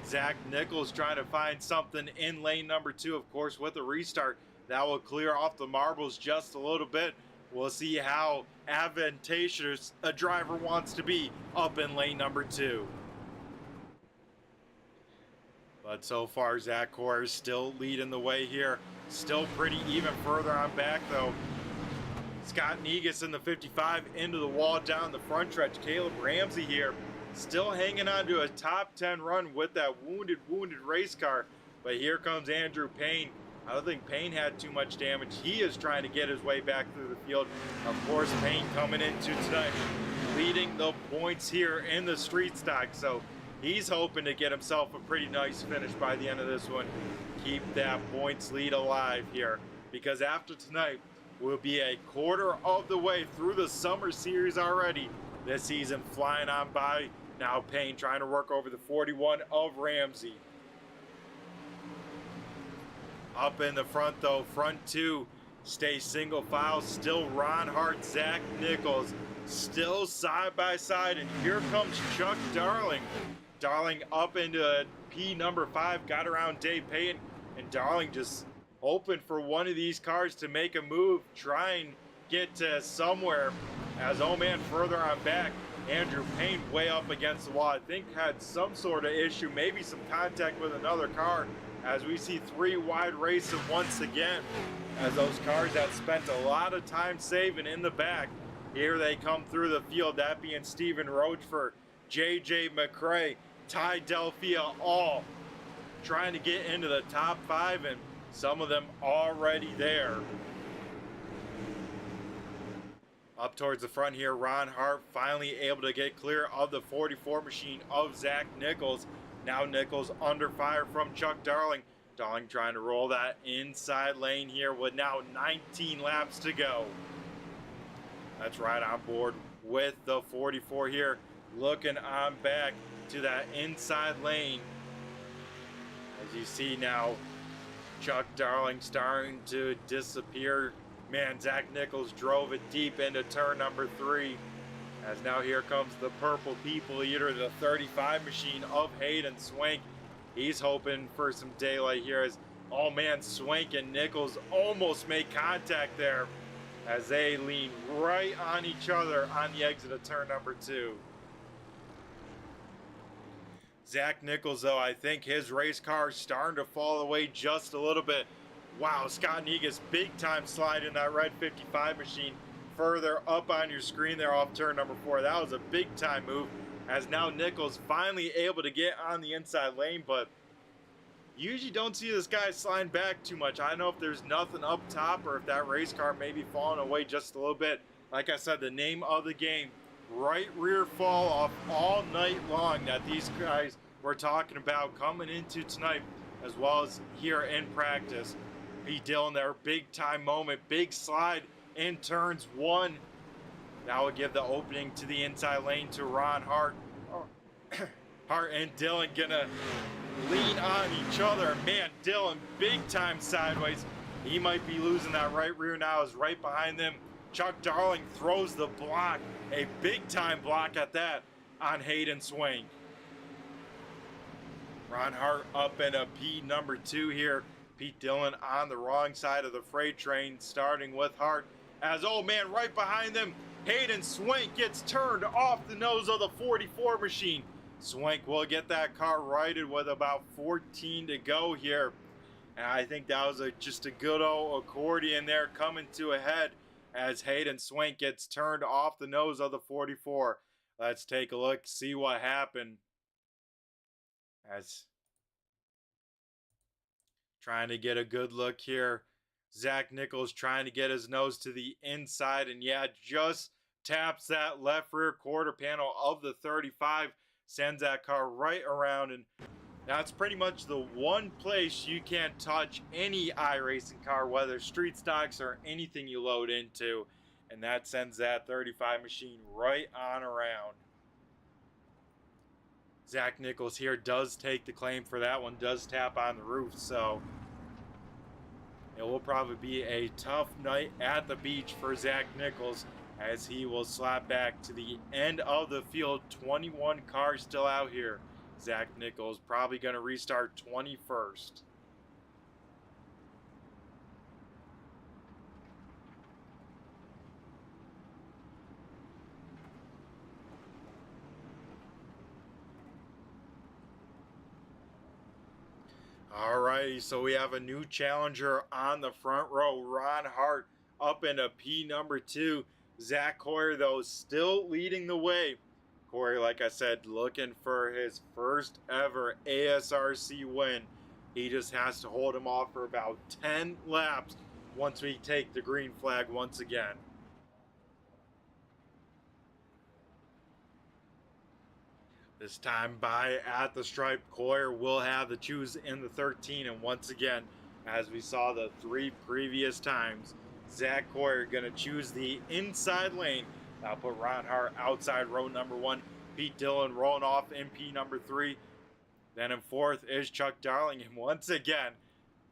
Speaker 1: Zach Nichols trying to find something in lane number 2. Of course, with a restart, that will clear off the marbles just a little bit. We'll see how advantageous a driver wants to be up in lane number 2. But so far, Zach Coyer is still leading the way here. Still pretty even further on back, though. Scott Negus in the 55 into the wall down the front stretch. Caleb Ramsey here still hanging on to a top 10 run with that wounded race car. But here comes Andrew Payne. I don't think Payne had too much damage. He is trying to get his way back through the field. Of course, Payne coming into tonight, leading the points here in the street stock. So he's hoping to get himself a pretty nice finish by the end of this one. Keep that points lead alive here, because after tonight, we'll be a quarter of the way through the summer series already. This season flying on by. Now Payne trying to work over the 41 of Ramsey. Up in the front though, front 2 stay single file. Still Ron Hart, Zach Nichols, still side by side. And here comes Chuck Darling. Darling up into P number 5, got around Dave Payton, and Darling just hoping for one of these cars to make a move, try and get to somewhere. As oh man, further on back, Andrew Payne way up against the wall. I think had some sort of issue, maybe some contact with another car, as we see 3 wide racing once again, as those cars that spent a lot of time saving in the back, here they come through the field, that being Stephen Rochford, JJ McCrae, Ty Delphia, all trying to get into the top 5, and some of them already there. Up towards the front here, Ron Hart finally able to get clear of the 44 machine of Zach Nichols. Now Nichols under fire from Chuck Darling. Darling trying to roll that inside lane here with now 19 laps to go. That's right on board with the 44 here. Looking on back to that inside lane. As you see now, Chuck Darling starting to disappear. Man, Zach Nichols drove it deep into turn number 3. As now here comes the Purple People Eater, the 35 machine of Hayden Swank. He's hoping for some daylight here as, oh man, Swank and Nichols almost make contact there as they lean right on each other on the exit of turn number 2. Zach Nichols, though, I think his race car is starting to fall away just a little bit. Wow, Scott Negus big time slide in that red 55 machine further up on your screen there off turn number 4. That was a big time move, as now Nichols finally able to get on the inside lane, but Usually don't see this guy sliding back too much. I don't know if there's nothing up top or if that race car may be falling away just a little bit. Like I said, the name of the game, right rear fall off all night long, that these guys were talking about coming into tonight, as well as here in practice. Pete Dillon there, big time moment, big slide in turns 1. That would give the opening to the inside lane to Ron Hart. Hart and Dillon gonna lean on each other. Man, Dillon big time sideways. He might be losing that right rear now, is right behind them. Chuck Darling throws the block, a big time block at that, on Hayden Swank. Ron Hart up in a P number 2 here. Pete Dillon on the wrong side of the freight train, starting with Hart. As, oh man, right behind them, Hayden Swank gets turned off the nose of the 44 machine. Swank will get that car righted with about 14 to go here. And I think that was just a good old accordion there coming to a head as Hayden Swank gets turned off the nose of the 44. Let's take a look, see what happened. As trying to get a good look here. Zach Nichols trying to get his nose to the inside, and yeah, just taps that left rear quarter panel of the 35, sends that car right around, and that's pretty much the one place you can't touch any iRacing car, whether street stocks or anything you load into, and that sends that 35 machine right on around. Zach Nichols here does take the claim for that one, does tap on the roof, so it will probably be a tough night at the beach for Zach Nichols as he will slap back to the end of the field. 21 cars still out here. Zach Nichols probably going to restart 21st. Alrighty, so we have a new challenger on the front row. Ron Hart up in a P number 2. Zach Hoyer, though, still leading the way. Hoyer, like I said, looking for his first ever ASRC win. He just has to hold him off for about 10 laps once we take the green flag once again. This time by at the stripe, Hoyer will have the choose in the 13, and once again, as we saw the 3 previous times, Zach Hoyer going to choose the inside lane. That'll put Ron Hart outside row number 1. Pete Dillon rolling off in P number 3. Then in 4th is Chuck Darling, and once again,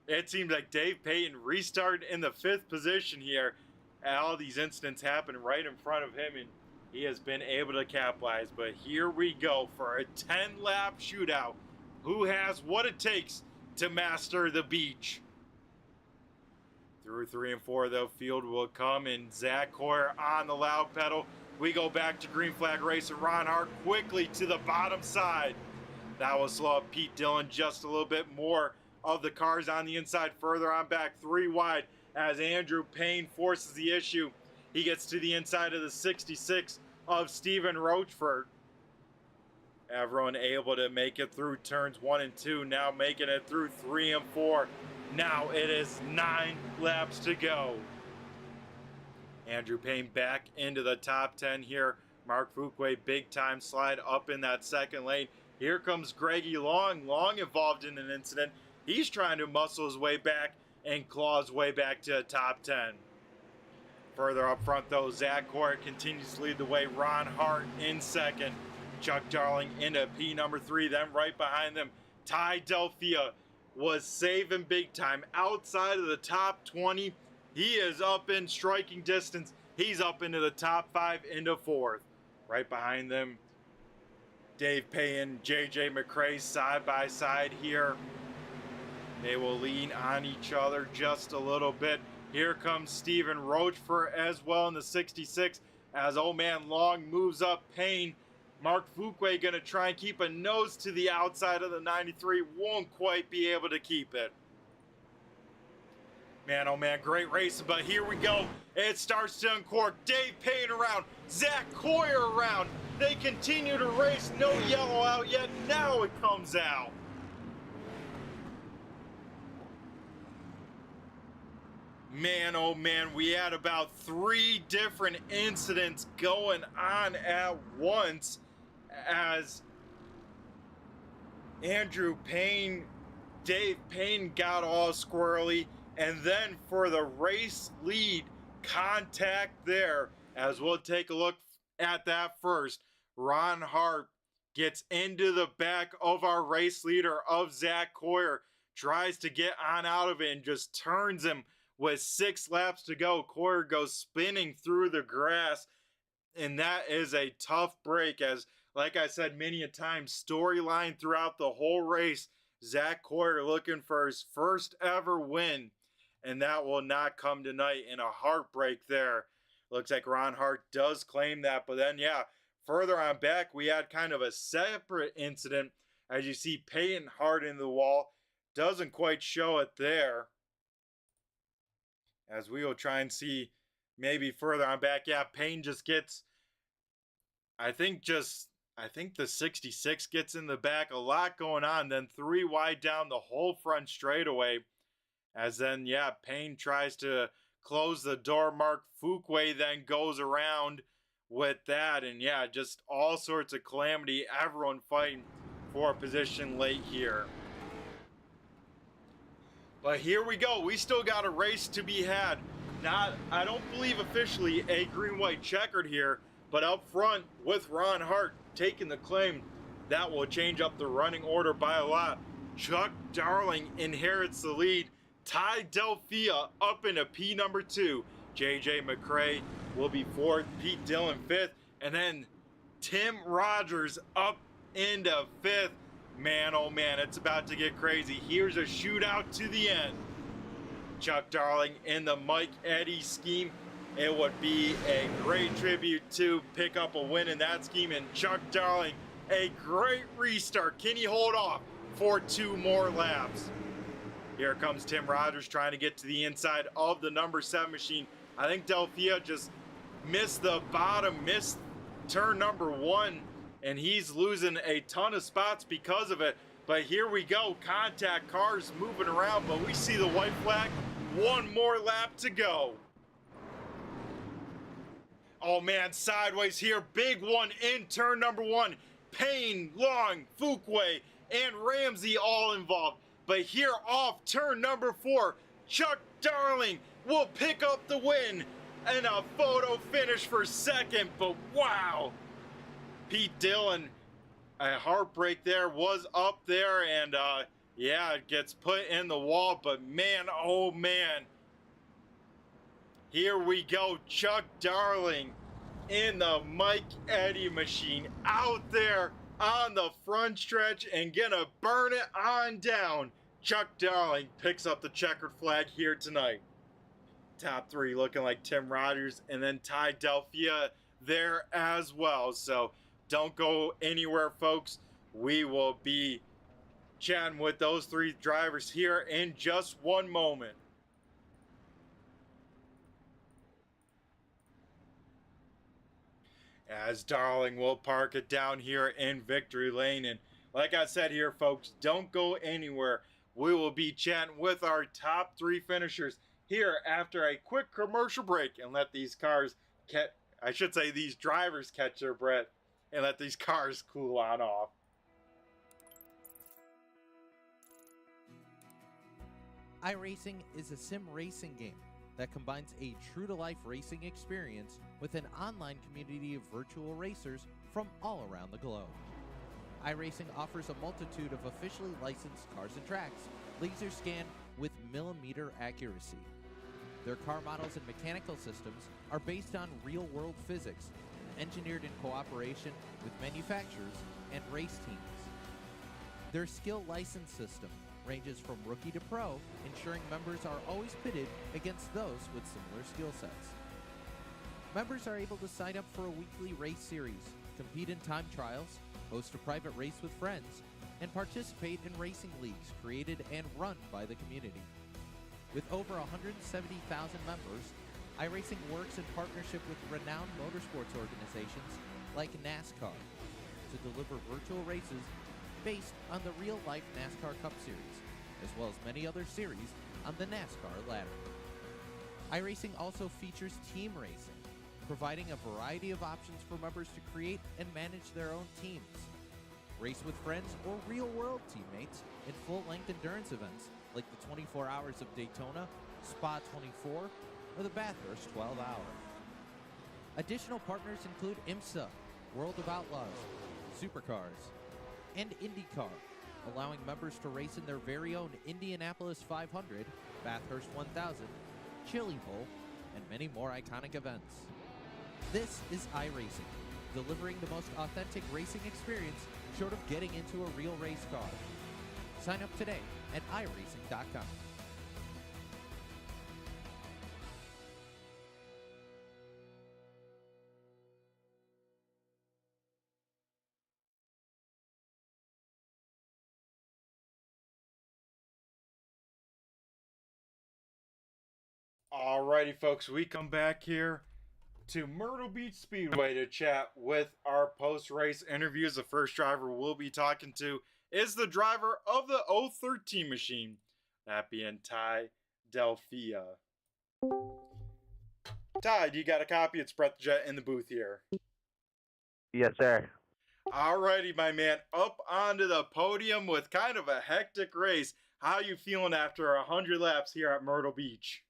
Speaker 1: it seems like Dave Payton restarted in the 5th position here. All these incidents happen right in front of him, and he has been able to capitalize. But here we go for a 10-lap shootout. Who has what it takes to master the beach? Through 3 and 4, the field will come, and Zach Hoyer on the loud pedal. We go back to green flag race, and Ron Hart quickly to the bottom side. That will slow up Pete Dillon just a little bit more. Of the cars on the inside, further on back, 3 wide, as Andrew Payne forces the issue. He gets to the inside of the 66 of Stephen Rochford. Everyone able to make it through turns 1 and 2, now making it through 3 and 4. Now it is 9 laps to go. Andrew Payne back into the top 10 here. Mark Fuquay, big time slide up in that second lane. Here comes Greggy Long involved in an incident. He's trying to muscle his way back and claw his way back to the top 10. Further up front though, Zach Hoyer continues to lead the way. Ron Hart in second. Chuck Darling into P number 3. Then right behind them, Ty Delphia was saving big time. Outside of the top 20, he is up in striking distance. He's up into the top 5 into 4th. Right behind them, Dave Payne, JJ McCrae side by side here. They will lean on each other just a little bit. Here comes Stephen Rochford as well in the 66 as old man Long moves up Payne. Mark Fuquay going to try and keep a nose to the outside of the 93. Won't quite be able to keep it. Man, oh man, great racing, but here we go. It starts to uncork. Dave Payne around. Zach Hoyer around. They continue to race. No yellow out yet. Now it comes out. Man, oh man, we had about 3 different incidents going on at once as Andrew Payne, Dave Payne got all squirrely, and then for the race lead contact there, as we'll take a look at that first, Ron Hart gets into the back of our race leader of Zach Coyer, tries to get on out of it and just turns him with 6 laps to go. Coyer goes spinning through the grass, and that is a tough break as, like I said many a time, storyline throughout the whole race, Zach Coyer looking for his first ever win, and that will not come tonight in a heartbreak there. Looks like Ron Hart does claim that, but then, yeah, further on back, we had kind of a separate incident as you see Payton hard in the wall. Doesn't quite show it there. As we will try and see maybe further on back. Yeah, Payne just gets, I think the 66 gets in the back. A lot going on. Then 3 wide down the whole front straightaway. As then, yeah, Payne tries to close the door. Mark Fuquay then goes around with that. And yeah, just all sorts of calamity. Everyone fighting for a position late here. But here we go. We still got a race to be had. Not, I don't believe officially a green-white checkered here, but up front with Ron Hart taking the claim, that will change up the running order by a lot. Chuck Darling inherits the lead. Ty Delphia up into P number 2. JJ McCrae will be 4th. Pete Dillon 5th. And then Tim Rogers up into 5th. Man, oh man, it's about to get crazy. Here's a shootout to the end. Chuck Darling in the Mike Eddy scheme. It would be a great tribute to pick up a win in that scheme. And Chuck Darling, a great restart. Can he hold off for 2 more laps? Here comes Tim Rogers trying to get to the inside of the number 7 machine. I think Delphia just missed the bottom, missed turn number 1. And he's losing a ton of spots because of it. But here we go, contact, cars moving around, but we see the white flag. 1 more lap to go. Oh man, sideways here, big one in turn number 1. Payne, Long, Fuquay, and Ramsey all involved. But here off turn number 4, Chuck Darling will pick up the win and a photo finish for 2nd, but wow. Pete Dillon, a heartbreak there, was up there, and yeah, it gets put in the wall, but man, oh man. Here we go, Chuck Darling in the Mike Eddy machine out there on the front stretch and gonna burn it on down. Chuck Darling picks up the checkered flag here tonight. Top 3 looking like Tim Rogers and then Ty Delphia there as well. So don't go anywhere, folks. We will be chatting with those 3 drivers here in just one moment. As Darling will park it down here in victory lane. And like I said here, folks, don't go anywhere. We will be chatting with our top 3 finishers here after a quick commercial break and let these cars these drivers catch their breath and let these cars cool on off.
Speaker 2: iRacing is a sim racing game that combines a true-to-life racing experience with an online community of virtual racers from all around the globe. iRacing offers a multitude of officially licensed cars and tracks, laser scanned with millimeter accuracy. Their car models and mechanical systems are based on real-world physics, engineered in cooperation with manufacturers and race teams. Their skill license system ranges from rookie to pro, ensuring members are always pitted against those with similar skill sets. Members are able to sign up for a weekly race series, compete in time trials, host a private race with friends, and participate in racing leagues created and run by the community. With over 170,000 members, iRacing works in partnership with renowned motorsports organizations like NASCAR to deliver virtual races based on the real-life NASCAR Cup Series, as well as many other series on the NASCAR ladder. iRacing also features team racing, providing a variety of options for members to create and manage their own teams. Race with friends or real-world teammates in full-length endurance events like the 24 Hours of Daytona, Spa 24, or the Bathurst 12 Hour. Additional partners include IMSA, World of Outlaws, Supercars, and IndyCar, allowing members to race in their very own Indianapolis 500, Bathurst 1000, Chili Bowl, and many more iconic events. This is iRacing, delivering the most authentic racing experience short of getting into a real race car. Sign up today at iRacing.com.
Speaker 1: Alrighty, folks, we come back here to Myrtle Beach Speedway to chat with our post-race interviews. The first driver we'll be talking to is the driver of the 013 machine, that being Ty Delphia. Ty, you got a copy? It's Brett the Jet in the booth here.
Speaker 3: Yes, sir.
Speaker 1: Alrighty, my man, up onto the podium with kind of a hectic race. How you feeling after 100 laps here at Myrtle Beach?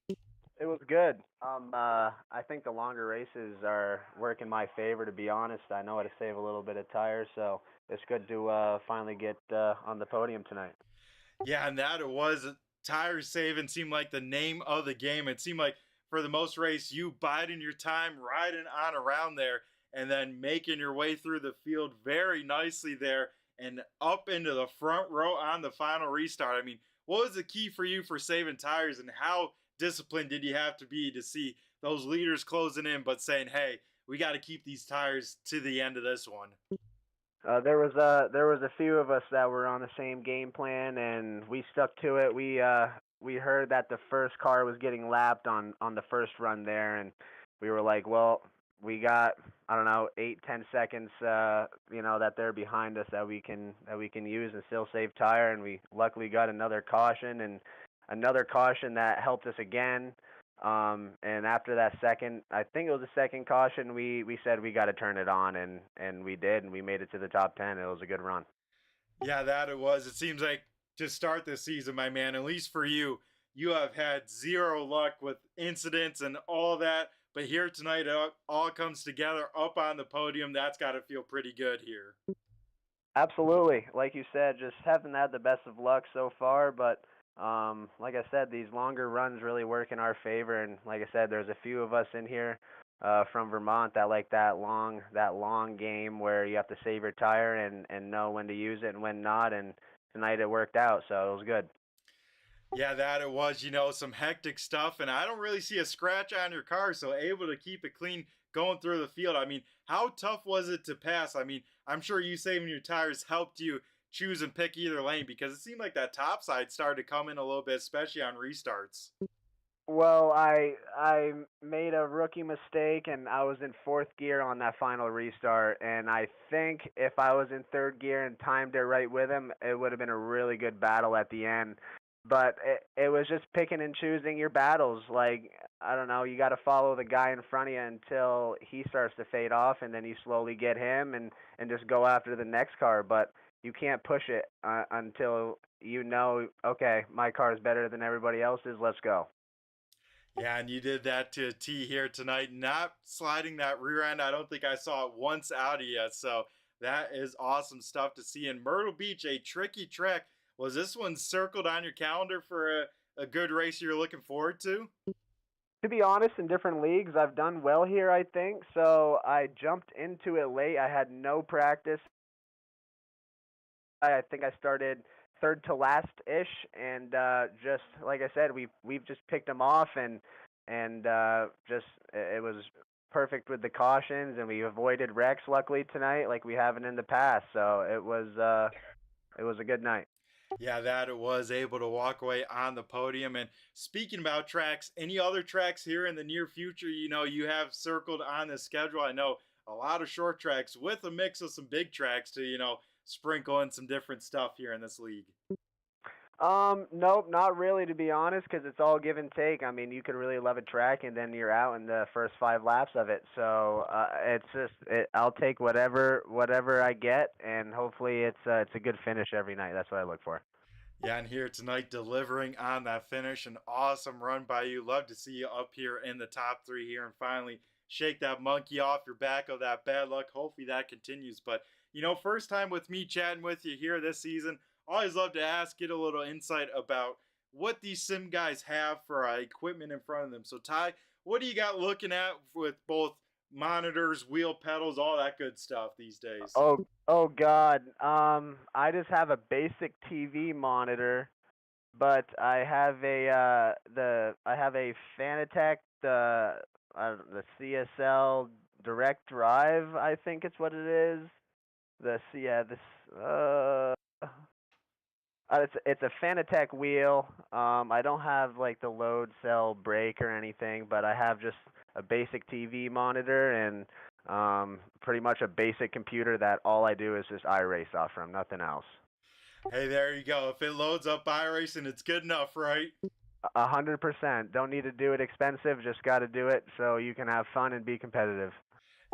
Speaker 3: It was good. I think the longer races are working my favor, to be honest. I know how to save a little bit of tires, so it's good to finally get on the podium tonight.
Speaker 1: Yeah, and that it was. Tire saving seemed like the name of the game. It seemed like for the most race, you biding your time, riding on around there, and then making your way through the field very nicely there and up into the front row on the final restart. I mean, what was the key for you for saving tires, and how disciplined did you have to be to see those leaders closing in but saying, hey, we got to keep these tires to the end of this one?
Speaker 3: There was a few of us that were on the same game plan, and we stuck to it. We heard that the first car was getting lapped on the first run there, and we were like, well, we got, I don't know, 8-10 seconds that they're behind us that we can use and still save tire, and we luckily got another caution that helped us again. And after that second, I think it was the second caution, we said we got to turn it on, and we did, and we made it to the top 10. It was a good run.
Speaker 1: Yeah, that it was. It seems like to start this season, my man, at least for you, you have had zero luck with incidents and all that. But here tonight, it all comes together up on the podium. That's got to feel pretty good here.
Speaker 3: Absolutely. Like you said, just haven't had the best of luck so far, but like I said, these longer runs really work in our favor, and like I said, there's a few of us in here from Vermont that like that long game where you have to save your tire and know when to use it and when not, and tonight it worked out, so it was good.
Speaker 1: Yeah, that it was, some hectic stuff, and I don't really see a scratch on your car, so able to keep it clean going through the field. I mean, how tough was it to pass? I mean, I'm sure you saving your tires helped you choose and pick either lane, because it seemed like that top side started to come in a little bit, especially on restarts.
Speaker 3: Well, I made a rookie mistake, and I was in fourth gear on that final restart, and I think if I was in third gear and timed it right with him, it would have been a really good battle at the end. But it was just picking and choosing your battles. Like, I don't know, you got to follow the guy in front of you until he starts to fade off, and then you slowly get him and just go after the next car. But you can't push it until you know, okay, my car is better than everybody else's, let's go.
Speaker 1: Yeah, and you did that to a T here tonight, not sliding that rear end. I don't think I saw it once out of yet, so that is awesome stuff to see. In Myrtle Beach, a tricky track. Was this one circled on your calendar for a good race you're looking forward to?
Speaker 3: To be honest, in different leagues, I've done well here, I think, so I jumped into it late. I had no practice. I think I started third to last-ish, and just like I said, we've just picked them off, and just it was perfect with the cautions, and we avoided wrecks luckily tonight, like we haven't in the past. So it was a good night.
Speaker 1: Yeah, that it was able to walk away on the podium. And speaking about tracks, any other tracks here in the near future, you have circled on the schedule? I know a lot of short tracks with a mix of some big tracks to, sprinkle in some different stuff here in this league.
Speaker 3: Nope, not really, to be honest, because it's all give and take. I mean, you could really love a track, and then you're out in the first 5 laps of it. So it's just, I'll take whatever I get, and hopefully it's a good finish every night. That's what I look for.
Speaker 1: Yeah, and here tonight delivering on that finish. An awesome run by you. Love to see you up here in the top three here and finally shake that monkey off your back of that bad luck. Hopefully that continues. But, first time with me chatting with you here this season. Always love to ask, get a little insight about what these sim guys have for equipment in front of them. So, Ty, what do you got looking at with both monitors, wheel pedals, all that good stuff these days?
Speaker 3: Oh God. I just have a basic TV monitor, but I have I have a Fanatec the CSL Direct Drive, I think it's what it is. It's a Fanatec wheel. I don't have like the load cell brake or anything, but I have just a basic TV monitor and pretty much a basic computer that all I do is just iRace off from, nothing else.
Speaker 1: Hey, there you go. If it loads up iRacing, it's good enough, right?
Speaker 3: 100%. Don't need to do it expensive. Just got to do it so you can have fun and be competitive.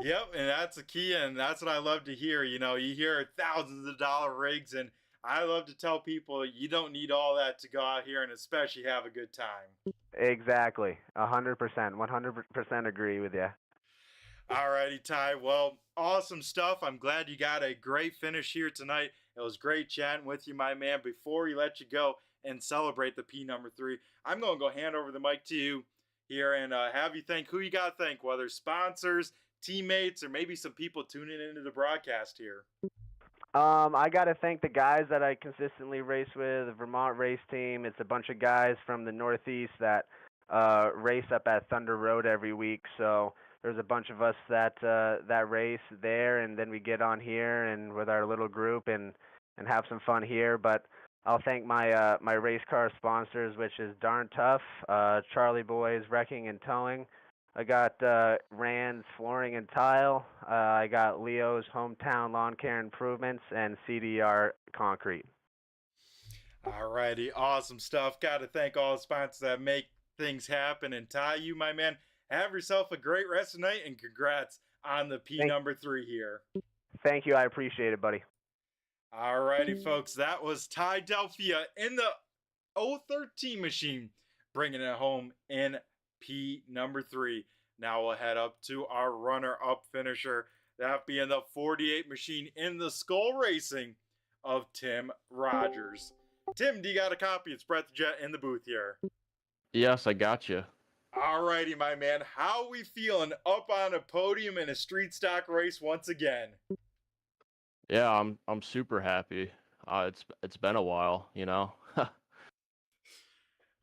Speaker 1: Yep, and that's the key, and that's what I love to hear. You hear thousands of dollar rigs, and I love to tell people you don't need all that to go out here and especially have a good time.
Speaker 3: Exactly. 100%. 100% agree with you.
Speaker 1: Alrighty, Ty. Well, awesome stuff. I'm glad you got a great finish here tonight. It was great chatting with you, my man. Before we let you go and celebrate the P number 3, I'm going to go hand over the mic to you here and have you thank who you got to thank, whether sponsors, teammates, or maybe some people tuning into the broadcast here.
Speaker 3: I got to thank the guys that I consistently race with, the Vermont race team. It's a bunch of guys from the Northeast that race up at Thunder Road every week. So there's a bunch of us that race there, and then we get on here and with our little group and have some fun here. But I'll thank my race car sponsors, which is Darn Tough, Charlie Boys Wrecking and Towing. I got Rand's Flooring and Tile. I got Leo's Hometown Lawn Care Improvements and CDR Concrete.
Speaker 1: Alrighty, awesome stuff. Got to thank all the sponsors that make things happen. And Ty, you, my man, have yourself a great rest of the night and congrats on the P number 3 here.
Speaker 3: Thank you. I appreciate it, buddy.
Speaker 1: Alrighty, folks. That was Ty Delphia in the 013 machine, bringing it home in P number 3. Now we'll head up to our runner-up finisher, that being the 48 machine in the Skull Racing of Tim Rogers. Tim, do you got a copy? It's Brett the Jet in the booth here.
Speaker 4: Yes, I got you.
Speaker 1: Alrighty, my man. How we feeling up on a podium in a street stock race once again?
Speaker 4: Yeah, I'm super happy. It's been a while,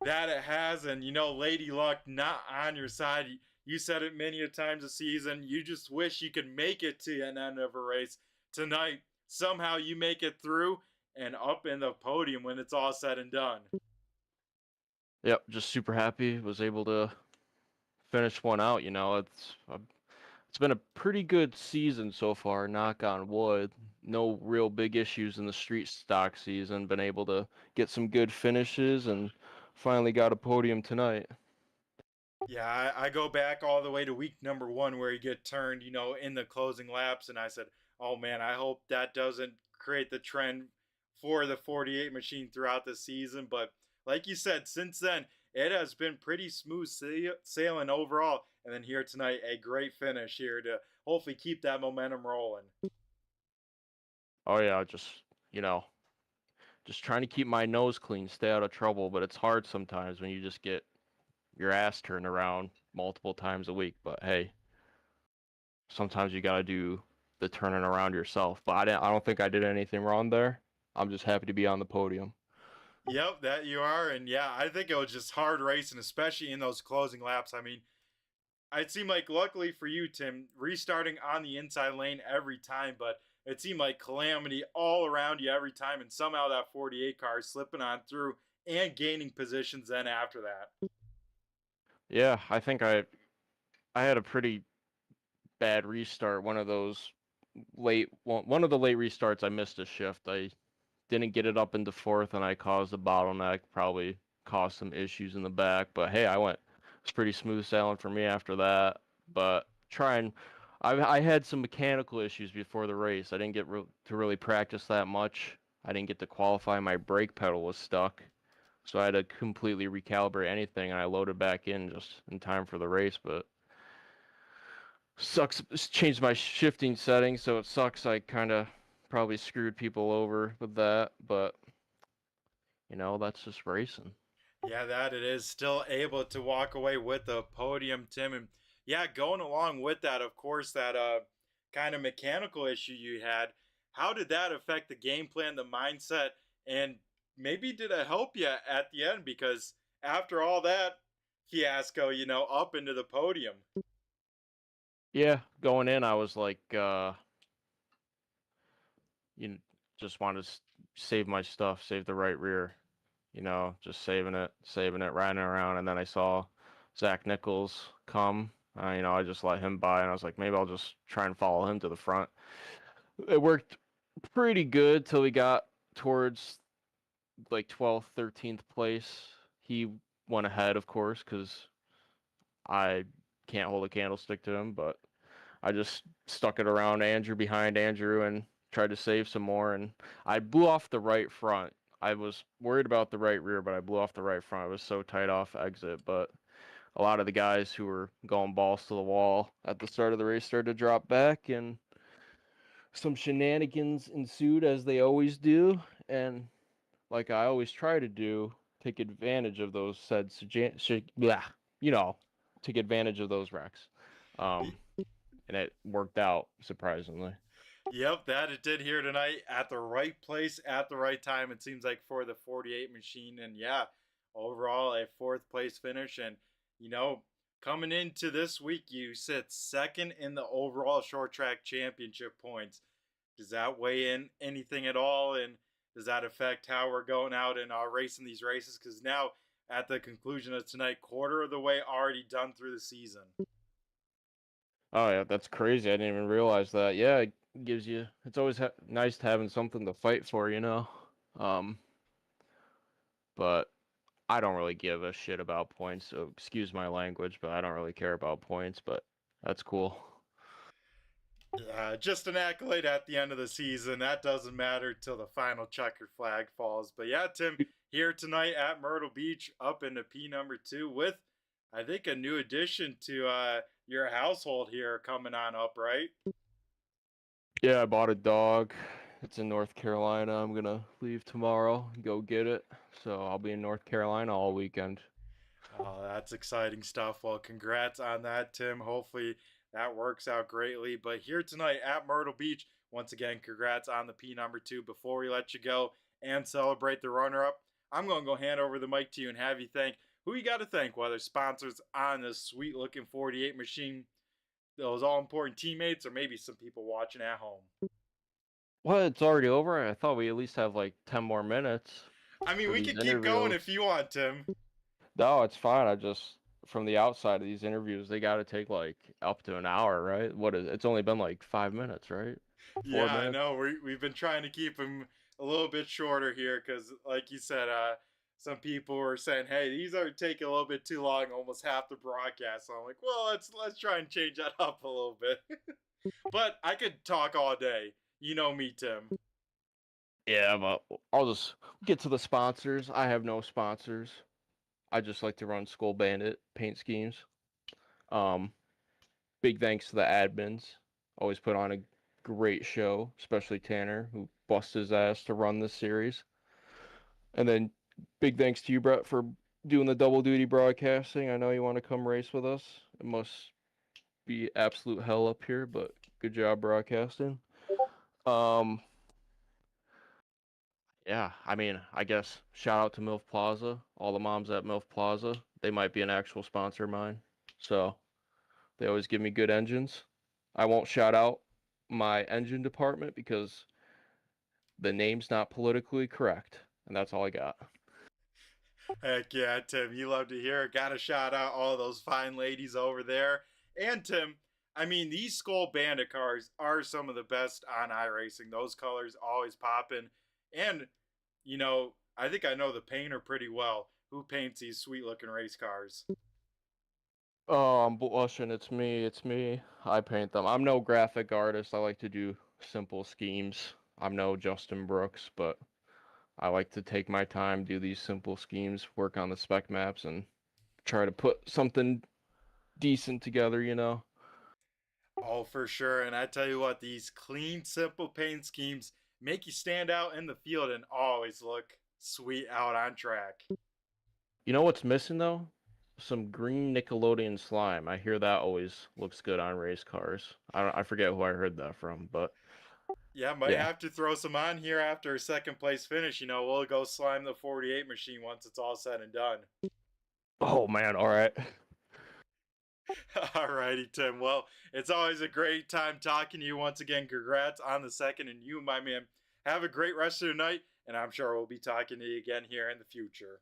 Speaker 1: That it has, and Lady Luck not on your side. You said it many a times this season. You just wish you could make it to an end of a race. Tonight, somehow you make it through and up in the podium when it's all said and done.
Speaker 4: Yep, just super happy. Was able to finish one out. It's been a pretty good season so far. Knock on wood. No real big issues in the street stock season. Been able to get some good finishes and finally got a podium tonight.
Speaker 1: Yeah, I go back all the way to week number 1 where you get turned, in the closing laps. And I said, oh man, I hope that doesn't create the trend for the 48 machine throughout the season. But like you said, since then, it has been pretty smooth sailing overall. And then here tonight, a great finish here to hopefully keep that momentum rolling.
Speaker 4: Oh yeah, just trying to keep my nose clean, stay out of trouble. But it's hard sometimes when you just get your ass turned around multiple times a week. But hey, sometimes you got to do the turning around yourself. But I don't think I did anything wrong there. I'm just happy to be on the podium.
Speaker 1: Yep, that you are. And yeah, I think it was just hard racing, especially in those closing laps. I mean, it seemed like, luckily for you, Tim, restarting on the inside lane every time, but it seemed like calamity all around you every time, and somehow that 48 car is slipping on through and gaining positions then after that.
Speaker 4: Yeah, I think I had a pretty bad restart. One of the late restarts, I missed a shift. I didn't get it up into fourth, and I caused a bottleneck. Probably caused some issues in the back, but hey, it's pretty smooth sailing for me after that. But I had some mechanical issues before the race. I didn't get to really practice that much. I didn't get to qualify. My brake pedal was stuck, so I had to completely recalibrate anything, and I loaded back in just in time for the race. But sucks. It's changed my shifting settings, so it sucks. I kind of probably screwed people over with that, but that's just racing.
Speaker 1: Yeah, that it is. Still able to walk away with the podium, Tim. And yeah, going along with that, of course, that kind of mechanical issue you had, how did that affect the game plan, the mindset, and maybe did it help you at the end? Because after all that fiasco, up into the podium.
Speaker 4: Yeah, going in, I was like, just wanted to save my stuff, save the right rear, just saving it, riding around. And then I saw Zach Nichols come. I just let him by, and I was like, maybe I'll just try and follow him to the front. It worked pretty good till we got towards like 12th, 13th place. He went ahead, of course, because I can't hold a candlestick to him, but I just stuck it around Andrew, behind Andrew, and tried to save some more. And I blew off the right front. I was worried about the right rear, but I blew off the right front. I was so tight off exit. But a lot of the guys who were going balls to the wall at the start of the race started to drop back, and some shenanigans ensued, as they always do. And like I always try to do, take advantage of those take advantage of those wrecks. And it worked out, surprisingly.
Speaker 1: Yep, that it did here tonight at the right place at the right time. It seems like for the 48 machine. And yeah, overall a fourth place finish. And, coming into this week, you sit second in the overall short track championship points. Does that weigh in anything at all? And does that affect how we're going out and racing these races? Because now, at the conclusion of tonight, quarter of the way already done through the season.
Speaker 4: Oh yeah, that's crazy. I didn't even realize that. Yeah, it gives you. It's always nice having something to fight for, But I don't really give a shit about points. So excuse my language, but I don't really care about points. But that's cool.
Speaker 1: Yeah, just an accolade at the end of the season. That doesn't matter till the final checkered flag falls. But yeah, Tim, here tonight at Myrtle Beach, up into P number 2 with, I think, a new addition to your household here coming on up, right?
Speaker 4: Yeah, I bought a dog. It's in North Carolina. I'm gonna leave tomorrow and go get it. So I'll be in North Carolina all weekend.
Speaker 1: Oh, that's exciting stuff. Well, congrats on that, Tim. Hopefully that works out greatly. But here tonight at Myrtle Beach, once again, congrats on the P number 2. Before we let you go and celebrate the runner-up, I'm going to go hand over the mic to you and have you thank who you got to thank, whether sponsors on this sweet-looking 48 machine, those all-important teammates, or maybe some people watching at home.
Speaker 4: Well, it's already over. I thought we at least have like 10 more minutes.
Speaker 1: I mean, we can keep going if you want, Tim.
Speaker 4: No, it's fine. From the outside of these interviews, they got to take like up to an hour, right? It's only been like 5 minutes, right?
Speaker 1: 4 minutes? I know. We've been trying to keep them a little bit shorter here because, like you said, some people were saying, "Hey, these are taking a little bit too long, almost half the broadcast." So I'm like, "Well, let's try and change that up a little bit." But I could talk all day. You know me, Tim.
Speaker 4: Yeah, but I'll just get to the sponsors. I have no sponsors. I just like to run Skull Bandit paint schemes. Big thanks to the admins. Always put on a great show, especially Tanner, who busts his ass to run this series. And then big thanks to you, Brett, for doing the double duty broadcasting. I know you want to come race with us. It must be absolute hell up here, but good job broadcasting. Yeah, I mean, I guess shout out to MILF Plaza, all the moms at MILF Plaza. They might be an actual sponsor of mine. So they always give me good engines. I won't shout out my engine department because the name's not politically correct. And that's all I got.
Speaker 1: Heck yeah, Tim. You love to hear it. Gotta shout out all those fine ladies over there. And Tim, I mean, these Skull Bandit cars are some of the best on iRacing. Those colors always popping. And I think I know the painter pretty well. Who paints these sweet looking race cars?
Speaker 4: Oh, I'm blushing. It's me. It's me. I paint them. I'm no graphic artist. I like to do simple schemes. I'm no Justin Brooks, but I like to take my time, do these simple schemes, work on the spec maps, and try to put something decent together, you know?
Speaker 1: Oh, for sure. And I tell you what, these clean, simple paint schemes make you stand out in the field and always look sweet out on track.
Speaker 4: You know what's missing though? Some green Nickelodeon slime. I hear that always looks good on race cars. I forget who I heard that from, but
Speaker 1: Yeah, might
Speaker 4: yeah.
Speaker 1: have to throw some on here after a second place finish. We'll go slime the 48 machine once it's all said and done.
Speaker 4: Oh man, all right.
Speaker 1: Alrighty, Tim. Well, it's always a great time talking to you once again. Congrats on the second, and you, my man, have a great rest of the night, and I'm sure we'll be talking to you again here in the future.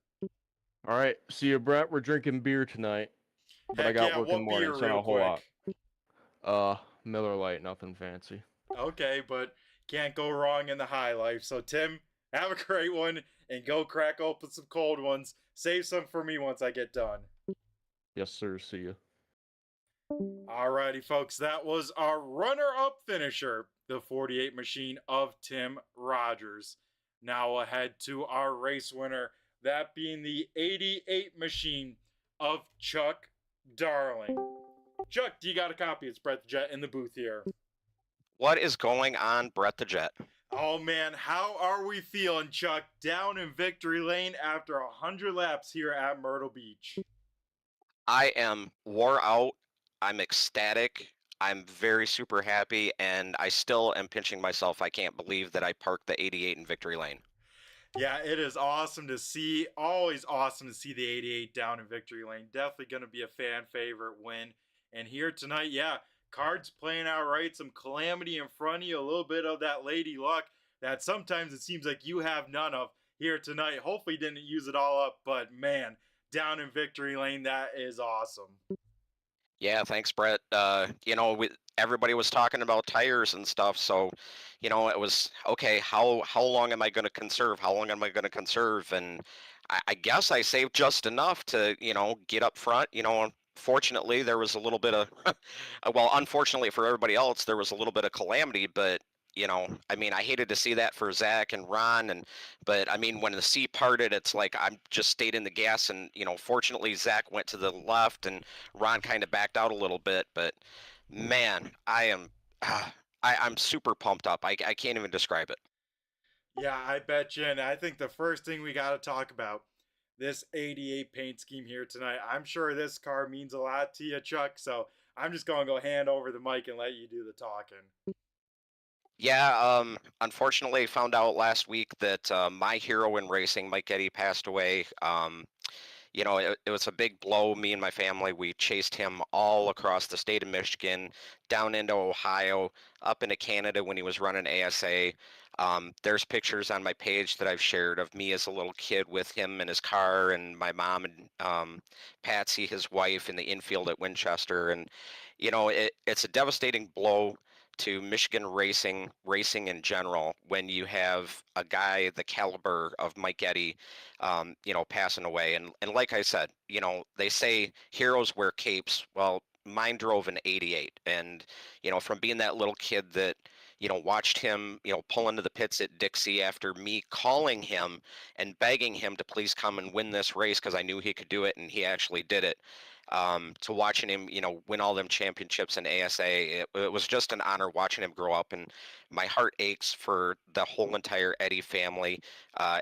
Speaker 4: All right. See you, Brett. We're drinking beer tonight, but I
Speaker 1: Heck
Speaker 4: got
Speaker 1: yeah,
Speaker 4: work in the
Speaker 1: what
Speaker 4: morning,
Speaker 1: beer,
Speaker 4: so
Speaker 1: real
Speaker 4: not a whole lot.
Speaker 1: quick?
Speaker 4: Miller Lite, nothing fancy.
Speaker 1: Okay, but can't go wrong in the high life. So, Tim, have a great one, and go crack open some cold ones. Save some for me once I get done.
Speaker 4: Yes, sir. See you.
Speaker 1: Alrighty, folks, that was our runner-up finisher, the 48 machine of Tim Rogers. Now ahead to our race winner, that being the 88 machine of Chuck Darling. Chuck, do you got a copy? It's Brett the Jet in the booth here.
Speaker 5: What is going on, Brett the Jet?
Speaker 1: Oh man, how are we feeling, Chuck? Down in victory lane after 100 laps here at Myrtle Beach.
Speaker 5: I am wore out. I'm ecstatic. I'm very super happy, and I still am pinching myself. I can't believe that I parked the 88 in victory lane.
Speaker 1: Yeah, it is awesome to see. Always awesome to see the 88 down in victory lane. Definitely going to be a fan favorite win. And here tonight, yeah, cards playing out right. Some calamity in front of you. A little bit of that lady luck that sometimes it seems like you have none of here tonight. Hopefully didn't use it all up. But man, down in victory lane, that is awesome.
Speaker 5: Yeah, thanks, Brett. Everybody was talking about tires and stuff, so it was okay. How long am I going to conserve? How long am I going to conserve? And I guess I saved just enough to get up front. Fortunately, there was a little bit of, well, unfortunately for everybody else, there was a little bit of calamity, but. I mean, I hated to see that for Zach and Ron, but I mean, when the sea parted, it's like I'm just stayed in the gas, and fortunately Zach went to the left, and Ron kind of backed out a little bit. But man, I'm super pumped up. I can't even describe it.
Speaker 1: Yeah, I bet you. And I think the first thing we got to talk about this 88 paint scheme here tonight. I'm sure this car means a lot to you, Chuck. So I'm just going to go hand over the mic and let you do the talking.
Speaker 5: Yeah, unfortunately, I found out last week that my hero in racing, Mike Eddy, passed away. It was a big blow. Me and my family, we chased him all across the state of Michigan, down into Ohio, up into Canada when he was running ASA. There's pictures on my page that I've shared of me as a little kid with him in his car, and my mom and Patsy, his wife, in the infield at Winchester. And it's a devastating blow to Michigan racing in general, when you have a guy the caliber of Mike Eddy, passing away. And like I said, they say heroes wear capes. Well, mine drove an 88. And, from being that little kid that, watched him, pull into the pits at Dixie after me calling him and begging him to please come and win this race because I knew he could do it, and he actually did it. To watching him, win all them championships in ASA, it was just an honor watching him grow up, and my heart aches for the whole entire Eddy family,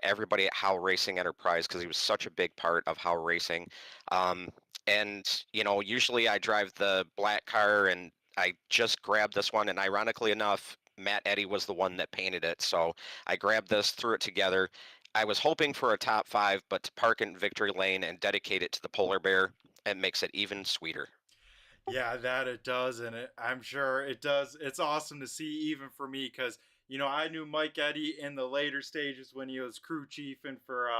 Speaker 5: everybody at How Racing Enterprise, because he was such a big part of How Racing. And usually I drive the black car, and I just grabbed this one, and ironically enough, Matt Eddy was the one that painted it, so I grabbed this, threw it together. I was hoping for a top 5, but to park it in victory lane and dedicate it to the polar bear, it makes it even sweeter.
Speaker 1: Yeah, that it does, and I'm sure it does. It's awesome to see, even for me, because I knew Mike Eddy in the later stages when he was crew chief and for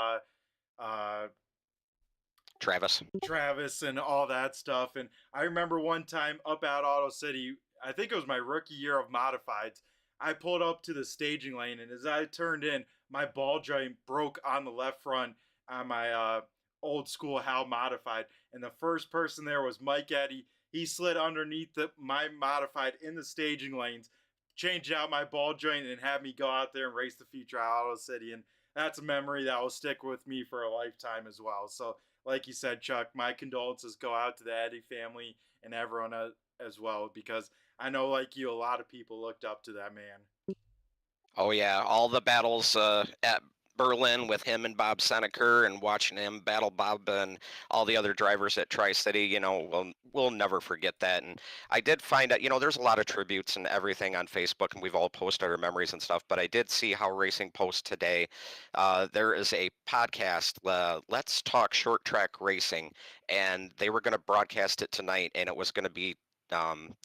Speaker 1: Travis and all that stuff. And I remember one time up at Auto City, I think it was my rookie year of modifieds. I pulled up to the staging lane, and as I turned in, my ball joint broke on the left front on my old school Hal modified, and the first person there was Mike Eddy. He slid underneath my modified in the staging lanes, changed out my ball joint, and had me go out there and race the Future Auto City. And that's a memory that will stick with me for a lifetime as well. So, like you said, Chuck, my condolences go out to the Eddy family and everyone as well, because I know, like you, a lot of people looked up to that man.
Speaker 5: Oh yeah, all the battles at Berlin with him and Bob Seneker, and watching him battle Bob and all the other drivers at Tri-City, we'll never forget that. And I did find out, there's a lot of tributes and everything on Facebook, and we've all posted our memories and stuff. But I did see How Racing post today. There is a podcast, Let's Talk Short Track Racing, and they were going to broadcast it tonight, and it was going to be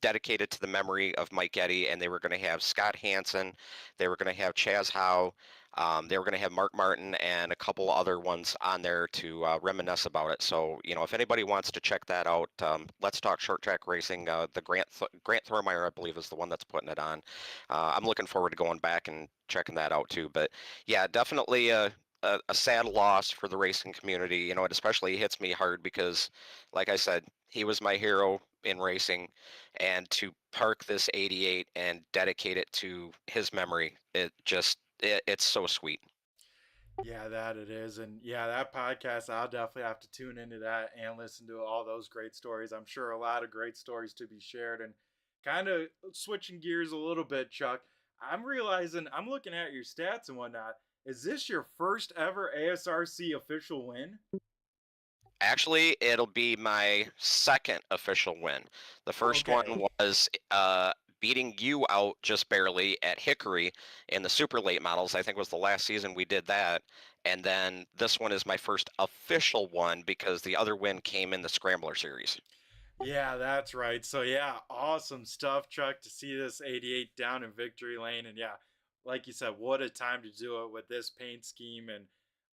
Speaker 5: dedicated to the memory of Mike Eddy, and they were going to have Scott Hansen, they were going to have Chaz Howe, they were going to have Mark Martin and a couple other ones on there to reminisce about it. So, if anybody wants to check that out, Let's Talk Short Track Racing. The Grant Thormeyer, I believe, is the one that's putting it on. I'm looking forward to going back and checking that out too. But yeah, definitely a sad loss for the racing community. It especially hits me hard because, like I said, he was my hero in racing, and to park this 88 and dedicate it to his memory, it's so sweet.
Speaker 1: Yeah, that it is. And yeah, that podcast, I'll definitely have to tune into that and listen to all those great stories. I'm sure a lot of great stories to be shared. And kind of switching gears a little bit, Chuck, I'm realizing I'm looking at your stats and whatnot. Is this your first ever ASRC official win?
Speaker 5: Actually, it'll be my second official win. The first one was beating you out just barely at Hickory in the super late models. I think it was the last season we did that. And then this one is my first official one because the other win came in the Scrambler series.
Speaker 1: Yeah, that's right. So yeah, awesome stuff, Chuck, to see this 88 down in victory lane. And yeah, like you said, what a time to do it with this paint scheme and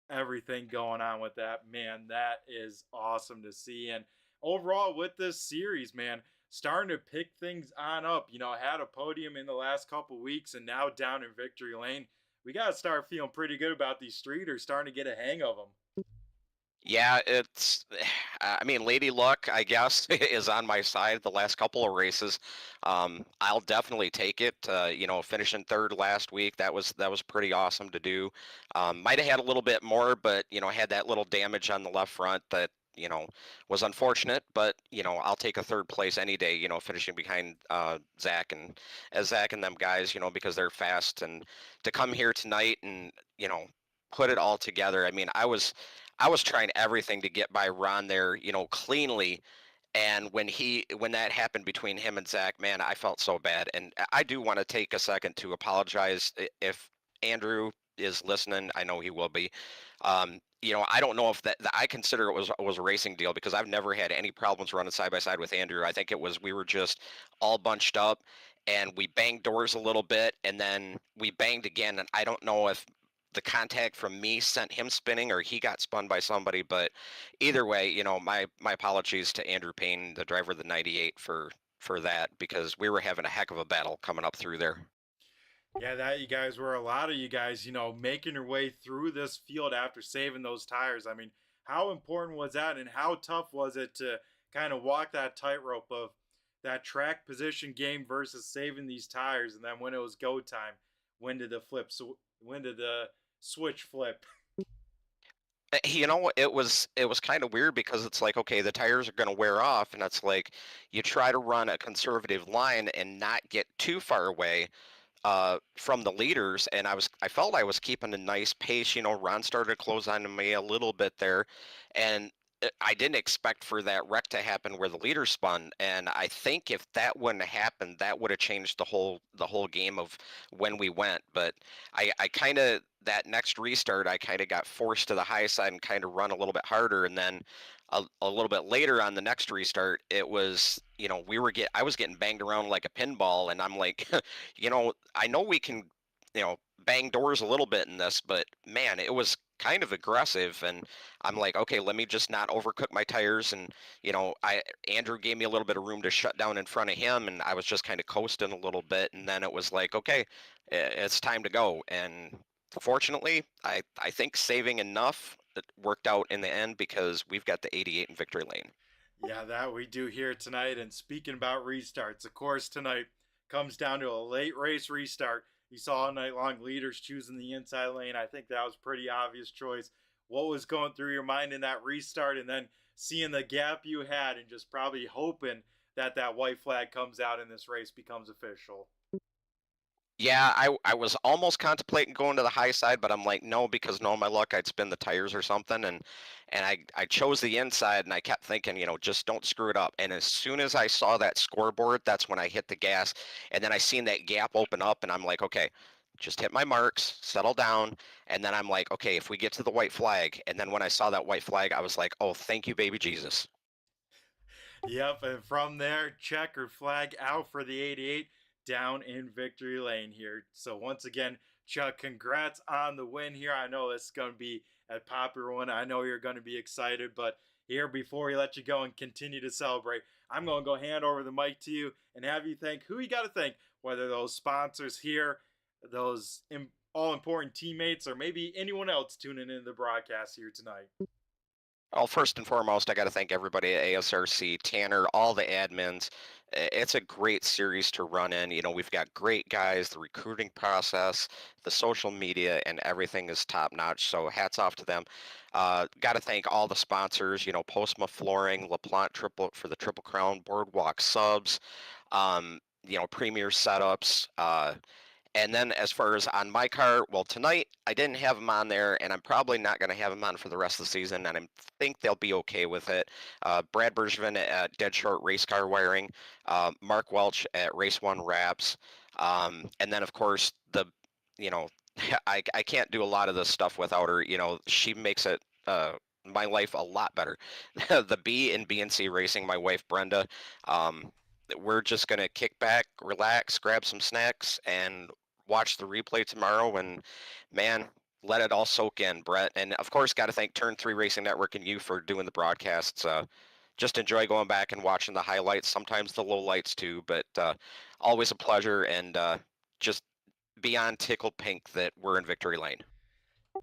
Speaker 1: everything going on with that. Man, that is awesome to see. And overall with this series, man, starting to pick things on up. Had a podium in the last couple weeks and now down in victory lane. We got to start feeling pretty good about these streeters, starting to get a hang of them.
Speaker 5: Yeah, Lady Luck, I guess, is on my side the last couple of races. I'll definitely take it. Finishing third last week, that was pretty awesome to do. Might have had a little bit more, but had that little damage on the left front that was unfortunate. But I'll take a third place any day. Finishing behind Zach and them guys. Because they're fast, and to come here tonight and put it all together. I was trying everything to get by Ron there, cleanly. And when that happened between him and Zach, man, I felt so bad. And I do want to take a second to apologize if Andrew is listening. I know he will be. I don't know if that I consider it was a racing deal because I've never had any problems running side by side with Andrew. I think we were just all bunched up and we banged doors a little bit and then we banged again. And I don't know if the contact from me sent him spinning or he got spun by somebody, but either way, my apologies to Andrew Payne, the driver of the 98, for that, because we were having a heck of a battle coming up through there.
Speaker 1: Yeah, that you guys were, a lot of you guys, making your way through this field after saving those tires. How important was that, and how tough was it to kind of walk that tightrope of that track position game versus saving these tires, and then when it was go time, when did the switch flip?
Speaker 5: It was kind of weird because it's like, okay, the tires are going to wear off, and it's like you try to run a conservative line and not get too far away from the leaders, and I felt I was keeping a nice pace. Ron started to close on me a little bit there, and I didn't expect for that wreck to happen where the leader spun. And I think if that wouldn't have happened, that would have changed the whole game of when we went. But I kind of, that next restart, I kind of got forced to the high side and kind of run a little bit harder, and then a little bit later on the next restart, it was, I was getting banged around like a pinball, and I'm like, I know we can, bang doors a little bit in this, but man, it was kind of aggressive, and I'm like, okay, let me just not overcook my tires. And Andrew gave me a little bit of room to shut down in front of him, and I was just kind of coasting a little bit, and then it was like, okay, it's time to go. And fortunately, I think saving enough worked out in the end, because we've got the 88 in victory lane.
Speaker 1: Yeah, that we do here tonight. And speaking about restarts, of course, tonight comes down to a late race restart. You saw all night long leaders choosing the inside lane. I think that was pretty obvious choice. What was going through your mind in that restart, and then seeing the gap you had, and just probably hoping that that white flag comes out and this race becomes official?
Speaker 5: Yeah, I was almost contemplating going to the high side, but I'm like, no, because knowing my luck, I'd spin the tires or something. And I chose the inside, and I kept thinking, just don't screw it up. And as soon as I saw that scoreboard, that's when I hit the gas. And then I seen that gap open up, and I'm like, okay, just hit my marks, settle down. And then I'm like, okay, if we get to the white flag. And then when I saw that white flag, I was like, oh, thank you, baby Jesus.
Speaker 1: Yep, and from there, checkered flag out for the 88 down in victory lane here. So once again, Chuck, congrats on the win here. I know it's going to be a popular one. I know you're going to be excited, but here, before we let you go and continue to celebrate, I'm going to go hand over the mic to you and have you thank who you got to thank, whether those sponsors here, those all important teammates, or maybe anyone else tuning in the broadcast here tonight.
Speaker 5: Well, first and foremost, I got to thank everybody at ASRC, Tanner, all the admins. It's a great series to run in. We've got great guys, the recruiting process, the social media, and everything is top notch. So hats off to them. Got to thank all the sponsors, Postma Flooring, LaPlante for the Triple Crown, Boardwalk Subs, Premier Setups. And then as far as on my car, well, tonight I didn't have them on there, and I'm probably not going to have them on for the rest of the season, and I think they'll be okay with it. Brad Bergevin at Dead Short Race Car Wiring, Mark Welch at Race One Wraps, and then of course you know, I can't do a lot of this stuff without her. She makes it my life a lot better. The B and B&C Racing, my wife Brenda. We're just going to kick back, relax, grab some snacks, and watch the replay tomorrow. And man, let it all soak in, Brett. And of course, got to thank Turn 3 Racing Network and you for doing the broadcasts. Just enjoy going back and watching the highlights, sometimes the lowlights too, but always a pleasure, and just beyond tickled pink that we're in victory lane.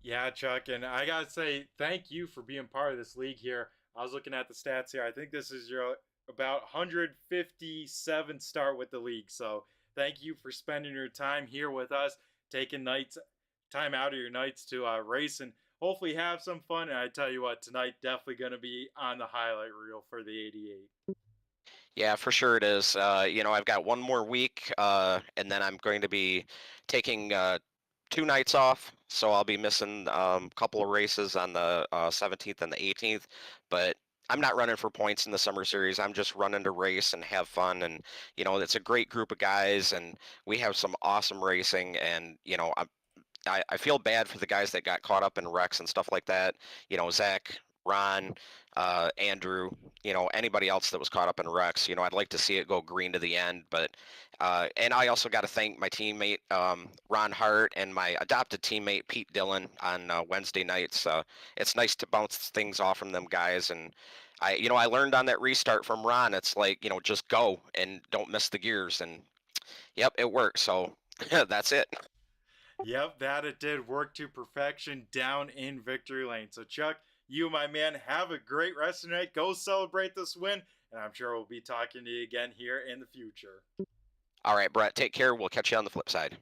Speaker 1: Yeah, Chuck, and I gotta say thank you for being part of this league here. I was looking at the stats here. I think this is your about 157 start with the league. So thank you for spending your time here with us, taking time out of your nights to race and hopefully have some fun. And I tell you what, tonight definitely going to be on the highlight reel for the 88.
Speaker 5: Yeah, for sure it is. I've got one more week, and then I'm going to be taking 2 nights off, so I'll be missing a couple of races on the 17th and the 18th. But I'm not running for points in the summer series. I'm just running to race and have fun. And it's a great group of guys, and we have some awesome racing. And I feel bad for the guys that got caught up in wrecks and stuff like that. Zach, Ron, Andrew, anybody else that was caught up in wrecks. I'd like to see it go green to the end. But and I also got to thank my teammate Ron Hart and my adopted teammate Pete Dillon on Wednesday nights. It's nice to bounce things off from them guys. And I learned on that restart from Ron. It's like, just go and don't miss the gears. And yep, it worked. So that's it.
Speaker 1: Yep, that it did work to perfection down in victory lane. So Chuck, you, my man, have a great rest of the night. Go celebrate this win, and I'm sure we'll be talking to you again here in the future.
Speaker 5: All right, Brett, take care. We'll catch you on the flip side.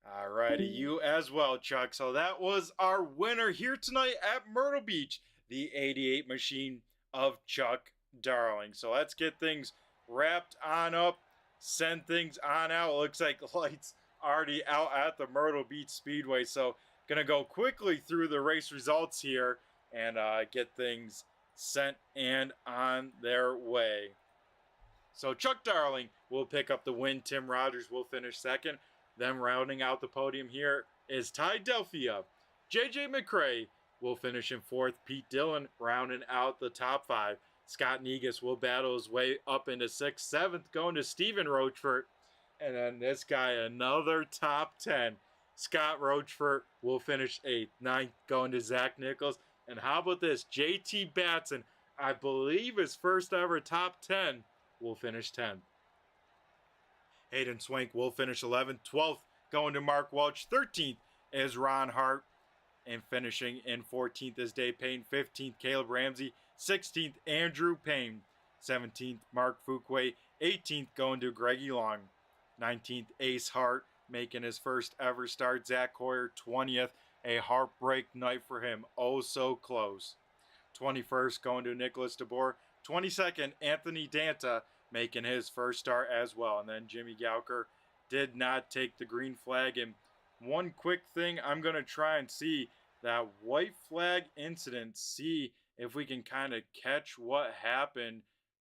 Speaker 1: All righty, you as well, Chuck. So that was our winner here tonight at Myrtle Beach, the 88 machine of Chuck Darling. So let's get things wrapped on up, send things on out. Looks like lights already out at the Myrtle Beach Speedway. So gonna go quickly through the race results here and get things sent and on their way. So Chuck Darling will pick up the win. Tim Rogers will finish second. Then rounding out the podium here is Ty Delphia. JJ McCrae will finish in fourth. Pete Dillon rounding out the top five. Scott Negus will battle his way up into sixth. Seventh going to Stephen Rochford. And then this guy, another top 10. Scott Roachford will finish 8th. 9th going to Zach Nichols. And how about this? JT Batson, I believe his first ever top 10, will finish 10th. Hayden Swank will finish 11th. 12th going to Mark Welch. 13th is Ron Hart. And finishing in 14th is Dave Payne. 15th, Caleb Ramsey. 16th, Andrew Payne. 17th, Mark Fuquay. 18th going to Greggy Long. 19th, Ace Hart, making his first ever start. Zach Hoyer, 20th. A heartbreak night for him. Oh, so close. 21st going to Nicholas DeBoer. 22nd, Anthony Danta, making his first start as well. And then Jimmy Gauker did not take the green flag. And one quick thing, I'm going to try and see that white flag incident, see if we can kind of catch what happened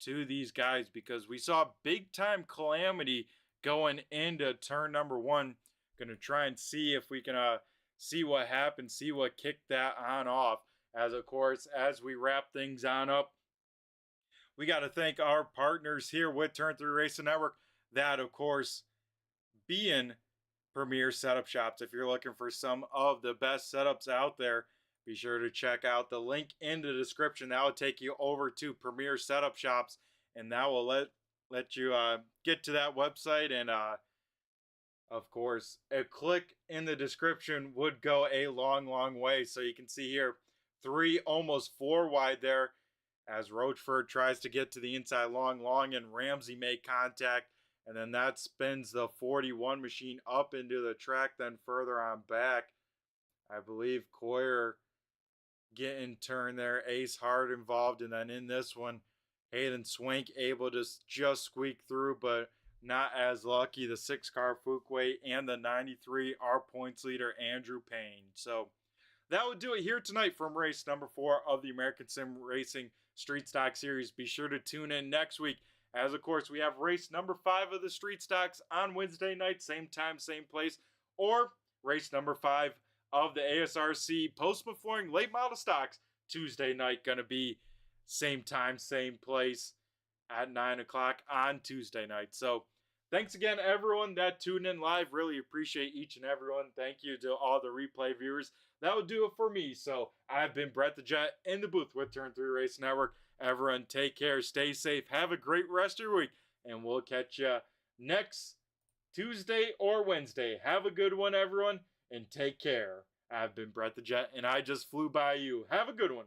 Speaker 1: to these guys, because we saw big time calamity going into turn number 1. Going to try and see if we can see what happened, see what kicked that on off. As of course, as we wrap things on up, we got to thank our partners here with Turn 3 Racing Network, that of course being Premier Setup Shops. If you're looking for some of the best setups out there, be sure to check out the link in the description. That will take you over to Premier Setup Shops, and that will let you get to that website. And of course, a click in the description would go a long way. So you can see here 3, almost 4 wide there, as Roachford tries to get to the inside long, and Ramsey made contact. And then that spins the 41 machine up into the track, then further on back. I believe Coyer getting turned there. Ace Hart involved. And then in this one, Hayden Swank able to just squeak through, but not as lucky. The 6-car Fuquay and the 93, our points leader, Andrew Payne. So that would do it here tonight from race number 4 of the American Sim Racing Street Stock Series. Be sure to tune in next week, as of course we have race number 5 of the Street Stocks on Wednesday night, same time, same place, or race number 5 of the ASRC Postma Flooring Late Model Stocks Tuesday night, going to be same time, same place at 9 o'clock on Tuesday night. So thanks again, everyone that tuned in live. Really appreciate each and everyone. Thank you to all the replay viewers. That will do it for me. So I've been Brett the Jet in the booth with Turn 3 Race Network. Everyone take care, stay safe, have a great rest of your week, and we'll catch you next Tuesday or Wednesday. Have a good one, everyone, and take care. I've been Brett the Jet, and I just flew by you. Have a good one.